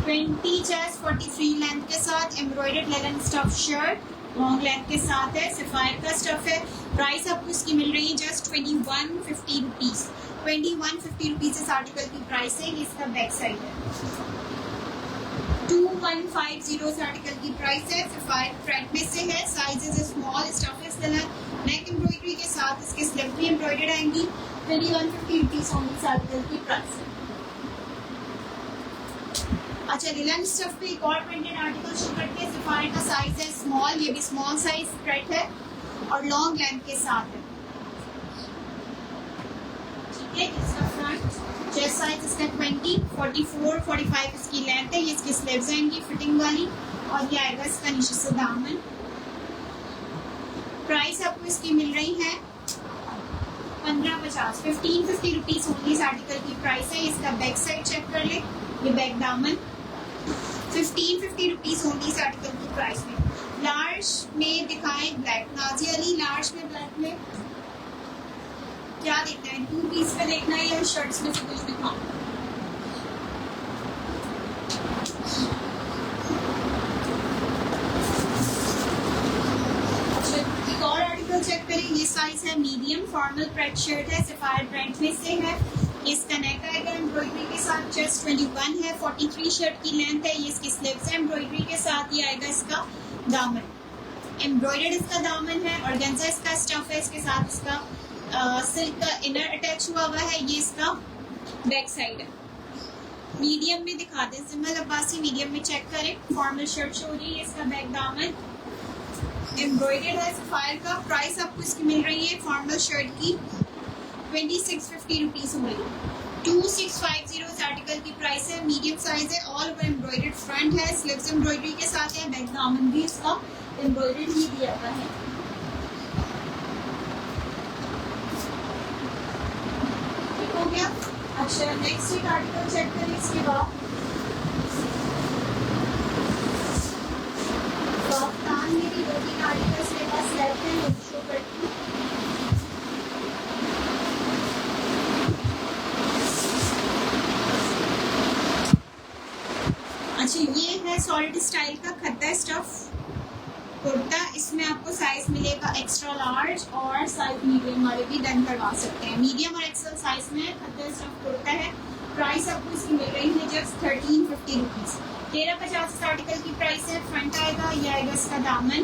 20 chest 43 length के साथ एम्ब्रॉयडर्ड लेलन स्टफ शर्ट लॉन्ग लेंथ के साथ है। सफायर का स्टफ है। प्राइस आपको इसकी मिल रही है जस्ट 2150 रुपीज। 2150 रुपीज इस आर्टिकल की प्राइस है। ये इसका बैक साइड है। 2150 इस आर्टिकल की प्राइस है। सफायर प्रिंट में से है, साइजेस स्मॉल, स्टफ इज लेलन, नेक एम्ब्रॉयडरी के साथ इसके स्लीव भी एम्ब्रॉयडर्ड आएंगी। 2150 रुपीज ओनली इस आर्टिकल की प्राइस है। अच्छा, लिलन स्टफ पे एक और प्रिंटेड आर्टिकल शुरू करते हैं। सफायर का साइज है स्मॉल, ये भी स्मॉल साइज स्प्रेड है और लॉन्ग लेंथ के साथ है, ठीक है। इसका फ्रंट चेस्ट साइज इसका 20, 44, 45 इसकी लेंथ है। ये इसकी स्लीव्स आएंगी फिटिंग वाली, और ये आएगा इसका नीचे से दामन। प्राइस आपको इसकी मिल रही है 1550, 1550 रुपीज ओनली इस आर्टिकल की प्राइस है। इसका बैक साइड चेक कर ले, ये बैक दामन 1550 रुपीज ओनली इस आर्टिकल की प्राइस में। लार्ज में दिखाएं ब्लैक, नाजिया अली लार्ज में ब्लैक में क्या देखना है? 2 पीस में देखना है या शर्ट्स में से कुछ दिखाऊं? अच्छा, एक और आर्टिकल चेक करें। ये साइज है मीडियम, फॉर्मल प्रेड शर्ट है, सफायर ब्रांड में से है। इसका नेक आएगा एम्ब्रॉयडरी के साथ, चेस्ट 21 है, 43 शर्ट की लेंथ है। ये इसकी स्लीव्स है एम्ब्रॉयडरी के साथ। ये आएगा इसका दामन, एम्ब्रॉयडर्ड इसका दामन है। ऑर्गेन्जा इसका स्टफ है, इसके साथ इसका सिल्क का इनर अटैच हुआ है। ये इसका बैक साइड है। मीडियम में दिखा दें, सिमल अब्बासी मीडियम में चेक करें। फॉर्मल शर्ट शो हो रही है, इसका बैक दामन एम्ब्रॉयडर्ड है सफायर का। प्राइस आपको इसकी मिल रही है फॉर्मल शर्ट की 2650 रुपीज हो रही है। 2650 इस आर्टिकल की प्राइस है। मीडियम साइज है, ऑल ओवर एम्ब्रॉयडर्ड फ्रंट है, स्लीव्स एम्ब्रॉयडरी के साथ है, बैक दामन भी इसका एम्ब्रॉयडर्ड ही दिया हुआ है। ठीक हो गया। अच्छा, नेक्स्ट एक आर्टिकल चेक करें। इसके बाद पाकिस्तान में भी 2-3 आर्टिकल्स मेरे पास रहते हैं, शो करती हूँ। ये है सॉलिड स्टाइल का खद्दा स्टफ कुर्ता। इसमें आपको साइज मिलेगा एक्स्ट्रा लार्ज और साइज मीडियम वाले भी डन करवा सकते हैं। मीडियम और एक्सेल साइज में खद्दा स्टफ कुर्ता है। प्राइस आपको इसकी मिल रही है जस्ट 1350 रुपीज़। 1350 इस आर्टिकल की प्राइस है। फ्रंट आएगा, ये आएगा इसका दामन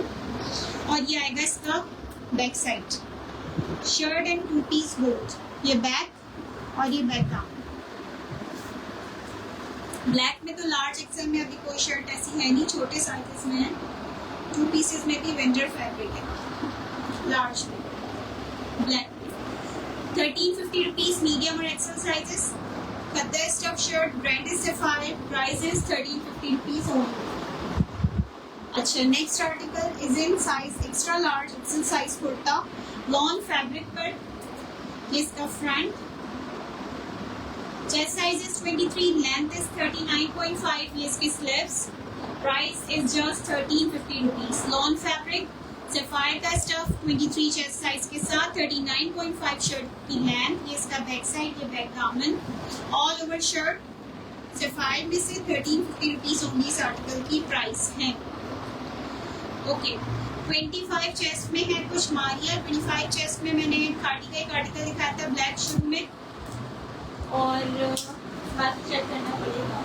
और ये आएगा इसका back side. Shirt and 2 piece both, ये बैक और ये बैक दामन। ब्लैक में तो लार्ज एक्सेल में अभी कोई शर्ट ऐसी है नहीं, छोटे साइजेस में है। 2 पीसेस में भी विंटर फैब्रिक है, लार्ज में ब्लैक में। 1350 रुपीज़ मीडियम और XL sizes. Khaddar stuff shirt, brand is Sapphire, price is 1350 rupees only. अच्छा, next article is in size extra large XL size kurta, lawn fabric पर। ये इसका front, chest size is 23, length is 39.5, ये इसकी sleeves. Price is just 1350 rupees. Lawn fabric, Sapphire का stuff, 23 chest size के साथ, 39.5 shirt की लेंथ। ये इसका बैक साइड, ये बैक दामन, ऑल ओवर शर्ट। सफायर में से 1350 रुपीज़ ओनली इस आर्टिकल की प्राइस है। ओके, 25 चेस्ट में है कुछ मारिया। 25 चेस्ट में मैंने खाड़ी का एक आर्टिकल दिखाया था ब्लैक शूट में, और बाकी चेक करना पड़ेगा।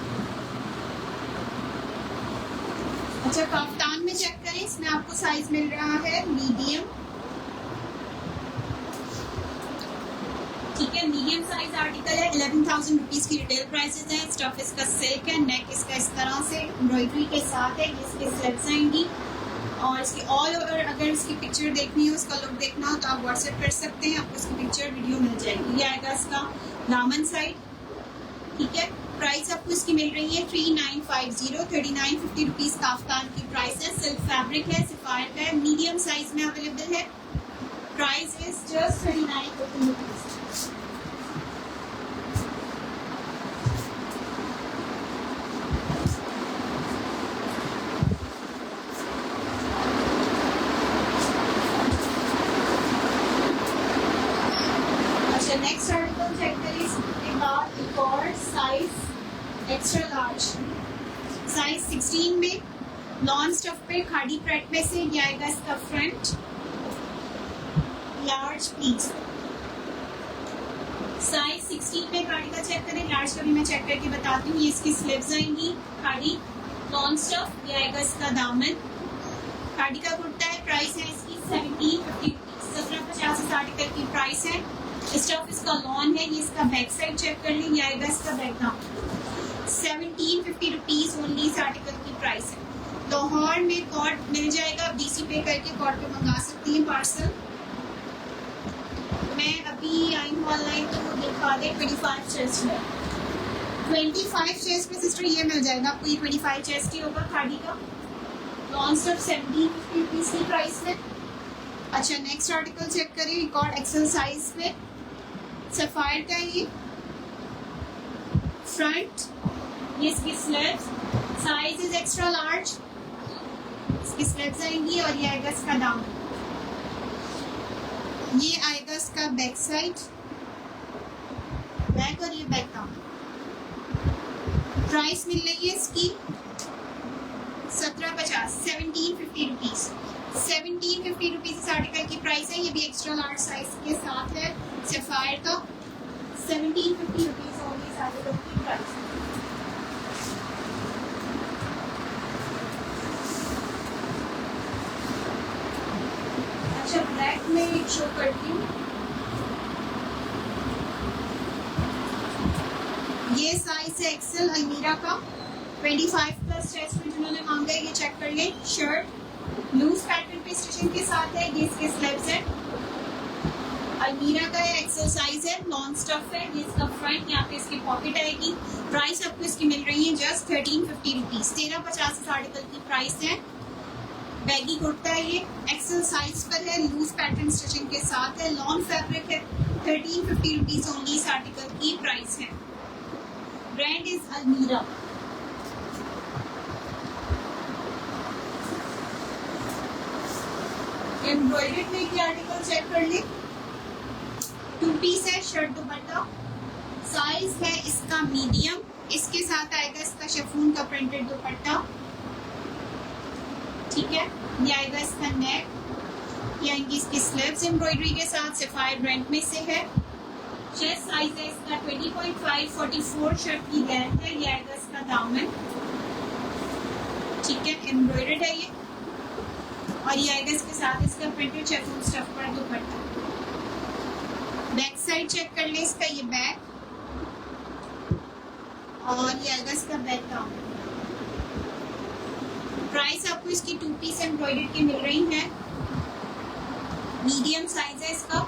अच्छा, कफ्तान में चेक करें, इसमें आपको साइज मिल रहा है मीडियम। ठीक है, मीडियम साइज आर्टिकल है। 11,000 रुपीज़ की रिटेल प्राइसेस है। स्टफ इसका सिल्क है, नेक इसका इस तरह से एम्ब्रॉयडरी के साथ है। इसके स्लीव्स आएंगी और इसकी ऑल ओवर, अगर इसकी पिक्चर देखनी हो, उसका लुक देखना हो तो आप व्हाट्सएप कर सकते हैं, आपको इसकी पिक्चर वीडियो मिल जाएगी। ये आएगा इसका दामन साइड। ठीक है, प्राइस आपको इसकी मिल रही है 3950, 3950 रुपीज़ काफ्तान की प्राइस है। सिल्क फैब्रिक है, सफायर का है, मीडियम साइज में अवेलेबल है। Price is just 3950 rupees. Next article check करिए, इसके बाद एक और साइज एक्स्ट्रा लार्ज, साइज 16 में लॉन स्टफ पे खाड़ी प्रेट में से। ये आएगा इसका फ्रंट, लार्ज पीस। साइज 16 में खाड़ी का चेक करें, लार्ज का भी मैं चेक करके बताती हूँ। ये इसकी स्लीव्स आएंगी, खाड़ी लॉन स्टफ। ये आएगा इसका दामन, खाड़ी का कुर्ता है। प्राइस है इसकी 1750 रुपीज़। 1750 इस आर्टिकल की प्राइस है। स्टफ इसका लॉन है। ये इसका बैक साइड चेक कर लें, ये आएगा इसका बैक दामन। 1750 रुपीज़ ओनली इस आर्टिकल की प्राइस है। लाहौर में कॉर्ड मिल जाएगा, आप DC पे करके कॉर्ड पे मंगा सकती हैं पार्सल। मैं अभी आई हूँ ऑनलाइन तो दिखा दे। 25 चेस्ट में, 25 चेस्ट में सिस्टर ये मिल जाएगा आपको। ये 25 चेस्ट ही होगा खाड़ी का। लॉन स्टफ 1750 रुपीज़ की प्राइस है। अच्छा, नेक्स्ट आर्टिकल चेक करिए, रिकॉर्ड एक्सेल साइज पे, सफायर का ये फ्रंट, ये इसकी sleeves, size is extra large, इसकी स्लीव्स आएंगी और ये आएगा इसका दामन। ये आएगा इसका बैक साइड, बैक और ये बैक दामन। प्राइस मिल रही है इसकी 1750, 1750 रुपीज़। 1750 रुपीज़ इस आर्टिकल की प्राइस है। ये भी एक्स्ट्रा लार्ज साइज के साथ है, सफायर का। 1750 रुपीज़ होगी इस आर्टिकल की प्राइस। अच्छा, ब्लैक में शो करती हूँ। ये साइज है एक्सेल अलमीरा का, 25 प्लस चेस्ट में जिन्होंने मांगा है ये चेक कर लें। शर्ट लूज पैटर्न पे स्टिचिंग के साथ है। ये इसके स्लीव्स है, अलमीरा का है, एक्सेल साइज है, लॉन स्टफ है। ये इसका फ्रंट, यहाँ पे इसकी पॉकेट आएगी। प्राइस आपको इसकी मिल रही है जस्ट 1350 रुपीज़। 1350 इस आर्टिकल की प्राइस है। बैगी कुर्ता है, ये एक्सेल साइज पर है, लूज पैटर्न स्टिचिंग के साथ है, लॉन फैब्रिक है। 1350 रुपीज़ ओनली इस आर्टिकल की प्राइस है। ब्रांड इज अलमीरा। एम्ब्रॉयडर्ड में ये आर्टिकल चेक कर ले। 2 पीस है, शर्ट दुपट्टा। साइज है इसका मीडियम, इसके साथ आएगा इसका शिफॉन का प्रिंटेड दुपट्टा, ठीक है। ये आएगा इसका नेक, ये आएंगी इसकी स्लीव्स एम्ब्रॉयडरी के साथ, सफायर ब्रांड में से है। चेस्ट साइज है इसका 20.5, 44 शर्ट की लेंथ है। ये आएगा इसका दामन, ठीक है, एम्ब्रॉयडर्ड है ये, और ये आएगा इसके साथ इसका प्रिंटेड शिफॉन स्टफ पर दुपट्टा। बैक साइड चेक कर ले इसका, ये बैक, और ये आएगा इसका बैक दामन। प्राइस आपको इसकी 2 पीस एम्ब्रॉयडर्ड की मिल रही है। मीडियम साइज है इसका,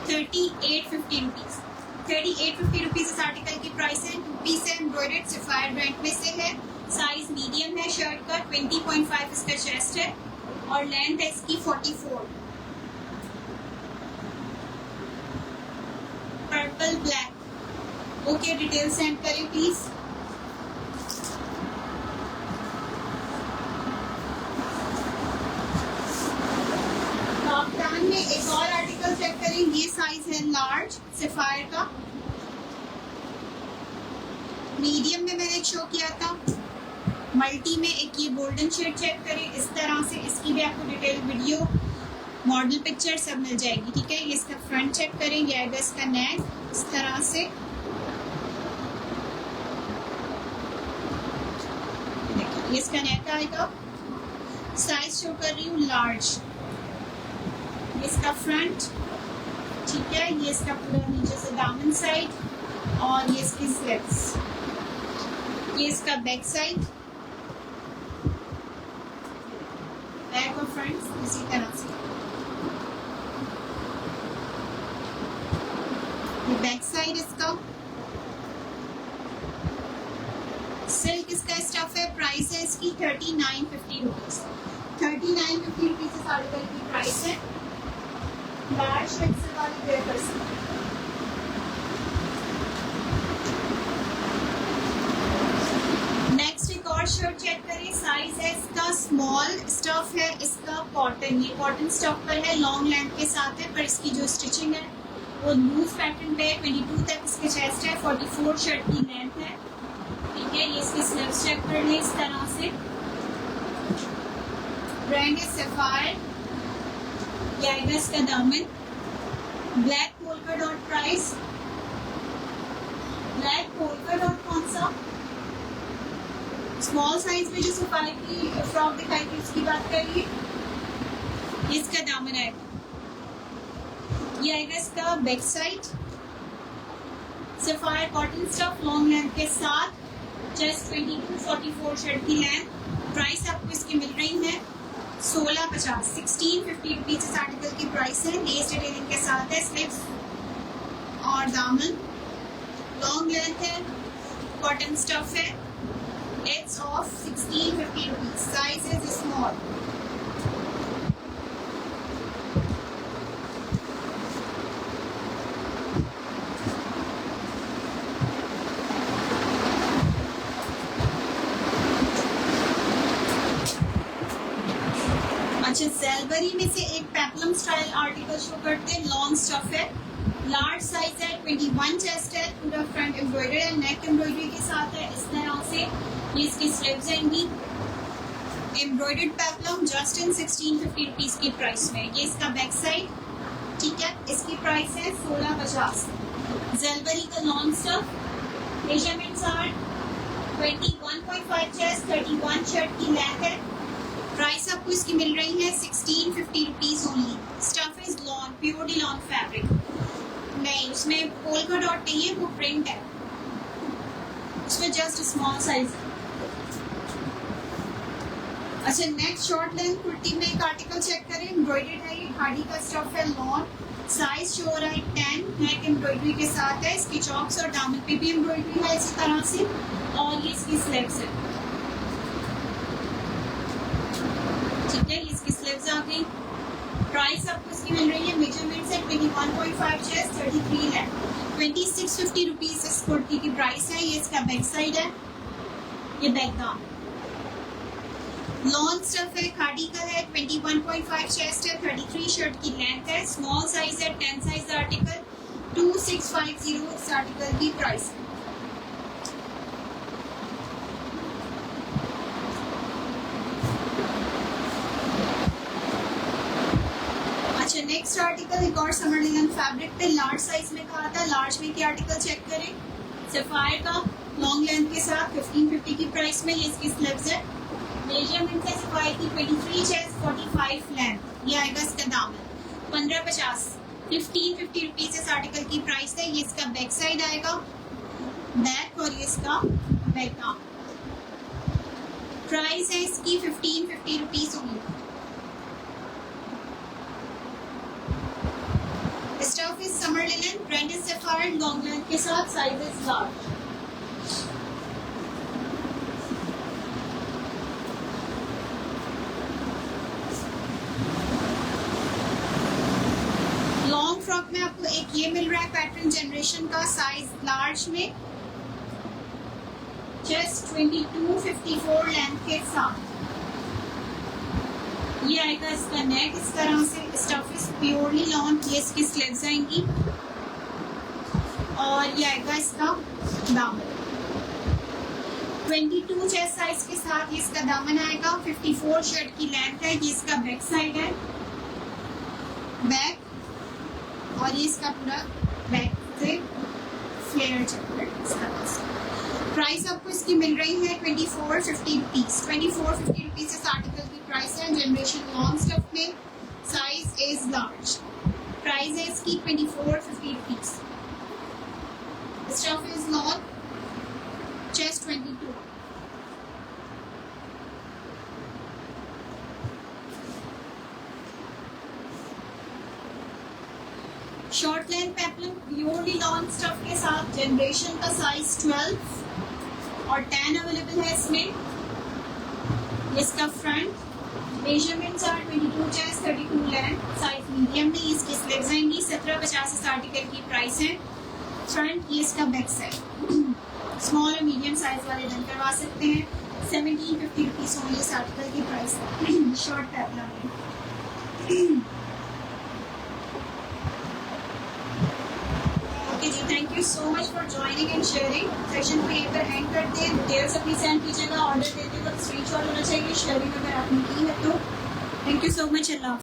₹3850। 3850 रुपीज इस आर्टिकल की प्राइस है। 2 पीस है, एम्ब्रॉयडर्ड, सफायर ब्रांड में से है। साइज मीडियम है शर्ट का, 20.5 इसका चेस्ट है, और लेंथ है इसकी 44। Purple black, okay, detail send करें प्लीज। काफ्तान में एक और आर्टिकल चेक करें, ये साइज है लार्ज, सफायर का। मीडियम में मैंने शो किया था, मल्टी में एक ये गोल्डन शेड चेक करें इस तरह से। इसकी भी आपको डिटेल वीडियो, मॉडल पिक्चर सब मिल जाएगी, ठीक है। ये इसका फ्रंट चेक करें, ये आएगा इसका नेक इस तरह से, देखिए ये इसका नेक आएगा। साइज शो कर रही हूँ लार्ज। ये इसका फ्रंट, ठीक है, ये इसका पूरा नीचे से दामन साइड, और ये इसकी स्लीव्स। ये इसका बैक साइड, बैक और फ्रंट इसी तरह से। ये बैक साइड इसका, सिल्क इसका स्टफ है। प्राइस है इसकी 3950 रुपीज। 3950 रुपीज इस आर्टिकल की प्राइस है। लार्ज शर्ट वाली वेयर कर सकते हैं। नेक्स्ट एक और शर्ट चेक करें, साइज है इसका स्मॉल, स्टफ है इसका कॉटन, ये कॉटन स्टफ पर है, लॉन्ग लेंथ के साथ है, पर इसकी जो स्टिचिंग है वो लूज पैटर्न पे है। 22 तक इसके चेस्ट है, 44 शर्ट की लेंथ है, ठीक है। ये इसकी स्लीव्स चेक कर ले इस तरह से। ब्रांड है सफायर, ये आएगा इसका दामन। Black polka dot price, black polka dot कौन सा, स्मॉल साइज में जो सफायर की फ्रॉक दिखाई थी उसकी बात करिए। इसका दामन आएगा, ये आएगा इसका back side, sapphire cotton stuff long length के साथ, चेस्ट 22, 44 शर्ट की लेंथ। प्राइस आपको इसकी मिल रही है 1650, 1650 रुपीज इस आर्टिकल की प्राइस है। लेस डिटेलिंग के साथ है, स्लीव्स और दामन, लॉन्ग लेंथ है, कॉटन स्टफ है। It's of 1650 rupees. Size is small. अच्छा, ज़ेलबरी में से एक पेप्लम स्टाइल आर्टिकल शो करते हैं। लॉन्ग स्टफ है, लार्ज साइज है, 21 चेस्ट है, पूरा फ्रंट एम्ब्रॉयडरी है, नेक एम्ब्रॉयडरी के साथ है इस तरह से। ये इसकी स्लीव्स आएंगी, embroidered peplum, just in 1650 rupees की प्राइस में। ये इसका बैक साइड, ठीक है, इसकी प्राइस है 1650। ज़ेलबरी का long stuff, measurements are 21.5 chest, 31 shirt की लेंथ है। प्राइस आपको इसकी मिल रही है 1650 rupees only. Stuff is lawn, purely lawn fabric, नहीं उसमें पोल्का डॉट नहीं है, वो प्रिंट है, उसमें जस्ट स्मॉल साइज है। अच्छा, नेक्स्ट शॉर्ट लेंथ कुर्ती में एक आर्टिकल चेक करें। एम्ब्रॉयडर्ड है, ये खाड़ी का स्टफ है, लॉन, साइज शो हो रहा है 10, नेक एम्ब्रॉयडरी के साथ है। इसकी चॉक्स और दामन पे भी एम्ब्रॉयडरी है इसी तरह से, और ये इसकी स्लीव्स है, ठीक है, ये इसकी स्लीव्स आ गई। प्राइस आपको इसकी मिल रही है, मेजरमेंट से 21.5 चेस्ट, 33 है, 2650 रुपीज इस कुर्ती की प्राइस है। ये इसका बैक साइड है, ये बैक दाम, लॉन्ग स्टफ है, खाड़ी का है, 21.5 चेस्ट है, 33 शर्ट की लेंथ है, स्मॉल साइज है, 10 साइज आर्टिकल। 2650 इस आर्टिकल की प्राइस है। अच्छा, नेक्स्ट आर्टिकल एक और समर लिनन फैब्रिक पे लार्ज साइज में कहा था। लार्ज में क्या आर्टिकल चेक करें, सफायर का लॉन्ग लेंथ के साथ 1550 की प्राइस में। ये इसकी स्लीव्स है, मेजरमेंट है सफायर की 23 चेस्ट 45 लेंथ। ये आएगा इसका दामन 1550 1550 रुपीज इस आर्टिकल की प्राइस है। ये इसका बैक साइड आएगा, बैक, और ये इसका बैक का प्राइस है इसकी 1550 rupees only. Stuff is summer linen, brand is sapphire, long length के साथ, size is large. Long frock में आपको एक ये मिल रहा है पैटर्न जनरेशन का, साइज लार्ज में, चेस्ट 2254 लेंथ के साथ। ये आएगा इसका नेक इस तरह से, स्टफ इज प्योरली लॉन्ग। ये इसकी स्लीव्स आएंगी और ये आएगा इसका दामन 22 चेस्ट साइज के साथ। ये इसका दामन आएगा, 54 शर्ट की लेंथ है। ये इसका बैक साइड है, बैक, और ये इसका पूरा बैक से फ्लेयर चेक। प्राइस आपको इसकी मिल रही है 2450 रुपीज। 2450 रुपीज इस आर्टिकल की प्राइस है। जनरेशन लॉन्ग स्टफ में, साइज इज लार्ज। प्राइस है इसकी 2450 rupees. Stuff is long, chest 22। Short length peplum purely long stuff के साथ, जनरेशन का साइज 12 और 10 अवेलेबल है इसमें। इसका front measurements are 22 chest 32 length, size medium में। इसकी स्लीव्स आएंगी 1750 इस आर्टिकल की प्राइस है। फ्रंट, ये इसका बैक साइड, स्मॉल और मीडियम साइज वाले डन करवा सकते हैं। 1750 रुपीज ओनली इस आर्टिकल की प्राइस है। शॉर्ट पेप्लम में। जी, thank you so much for joining and sharing. Session को यहीं पर एंड करते हैं। डिटेल्स अपनी सेंड कीजिएगा। ऑर्डर देते वक्त स्क्रीनशॉट होना चाहिए, शेयरिंग अगर आपने की है तो। Thank you so much. Allah.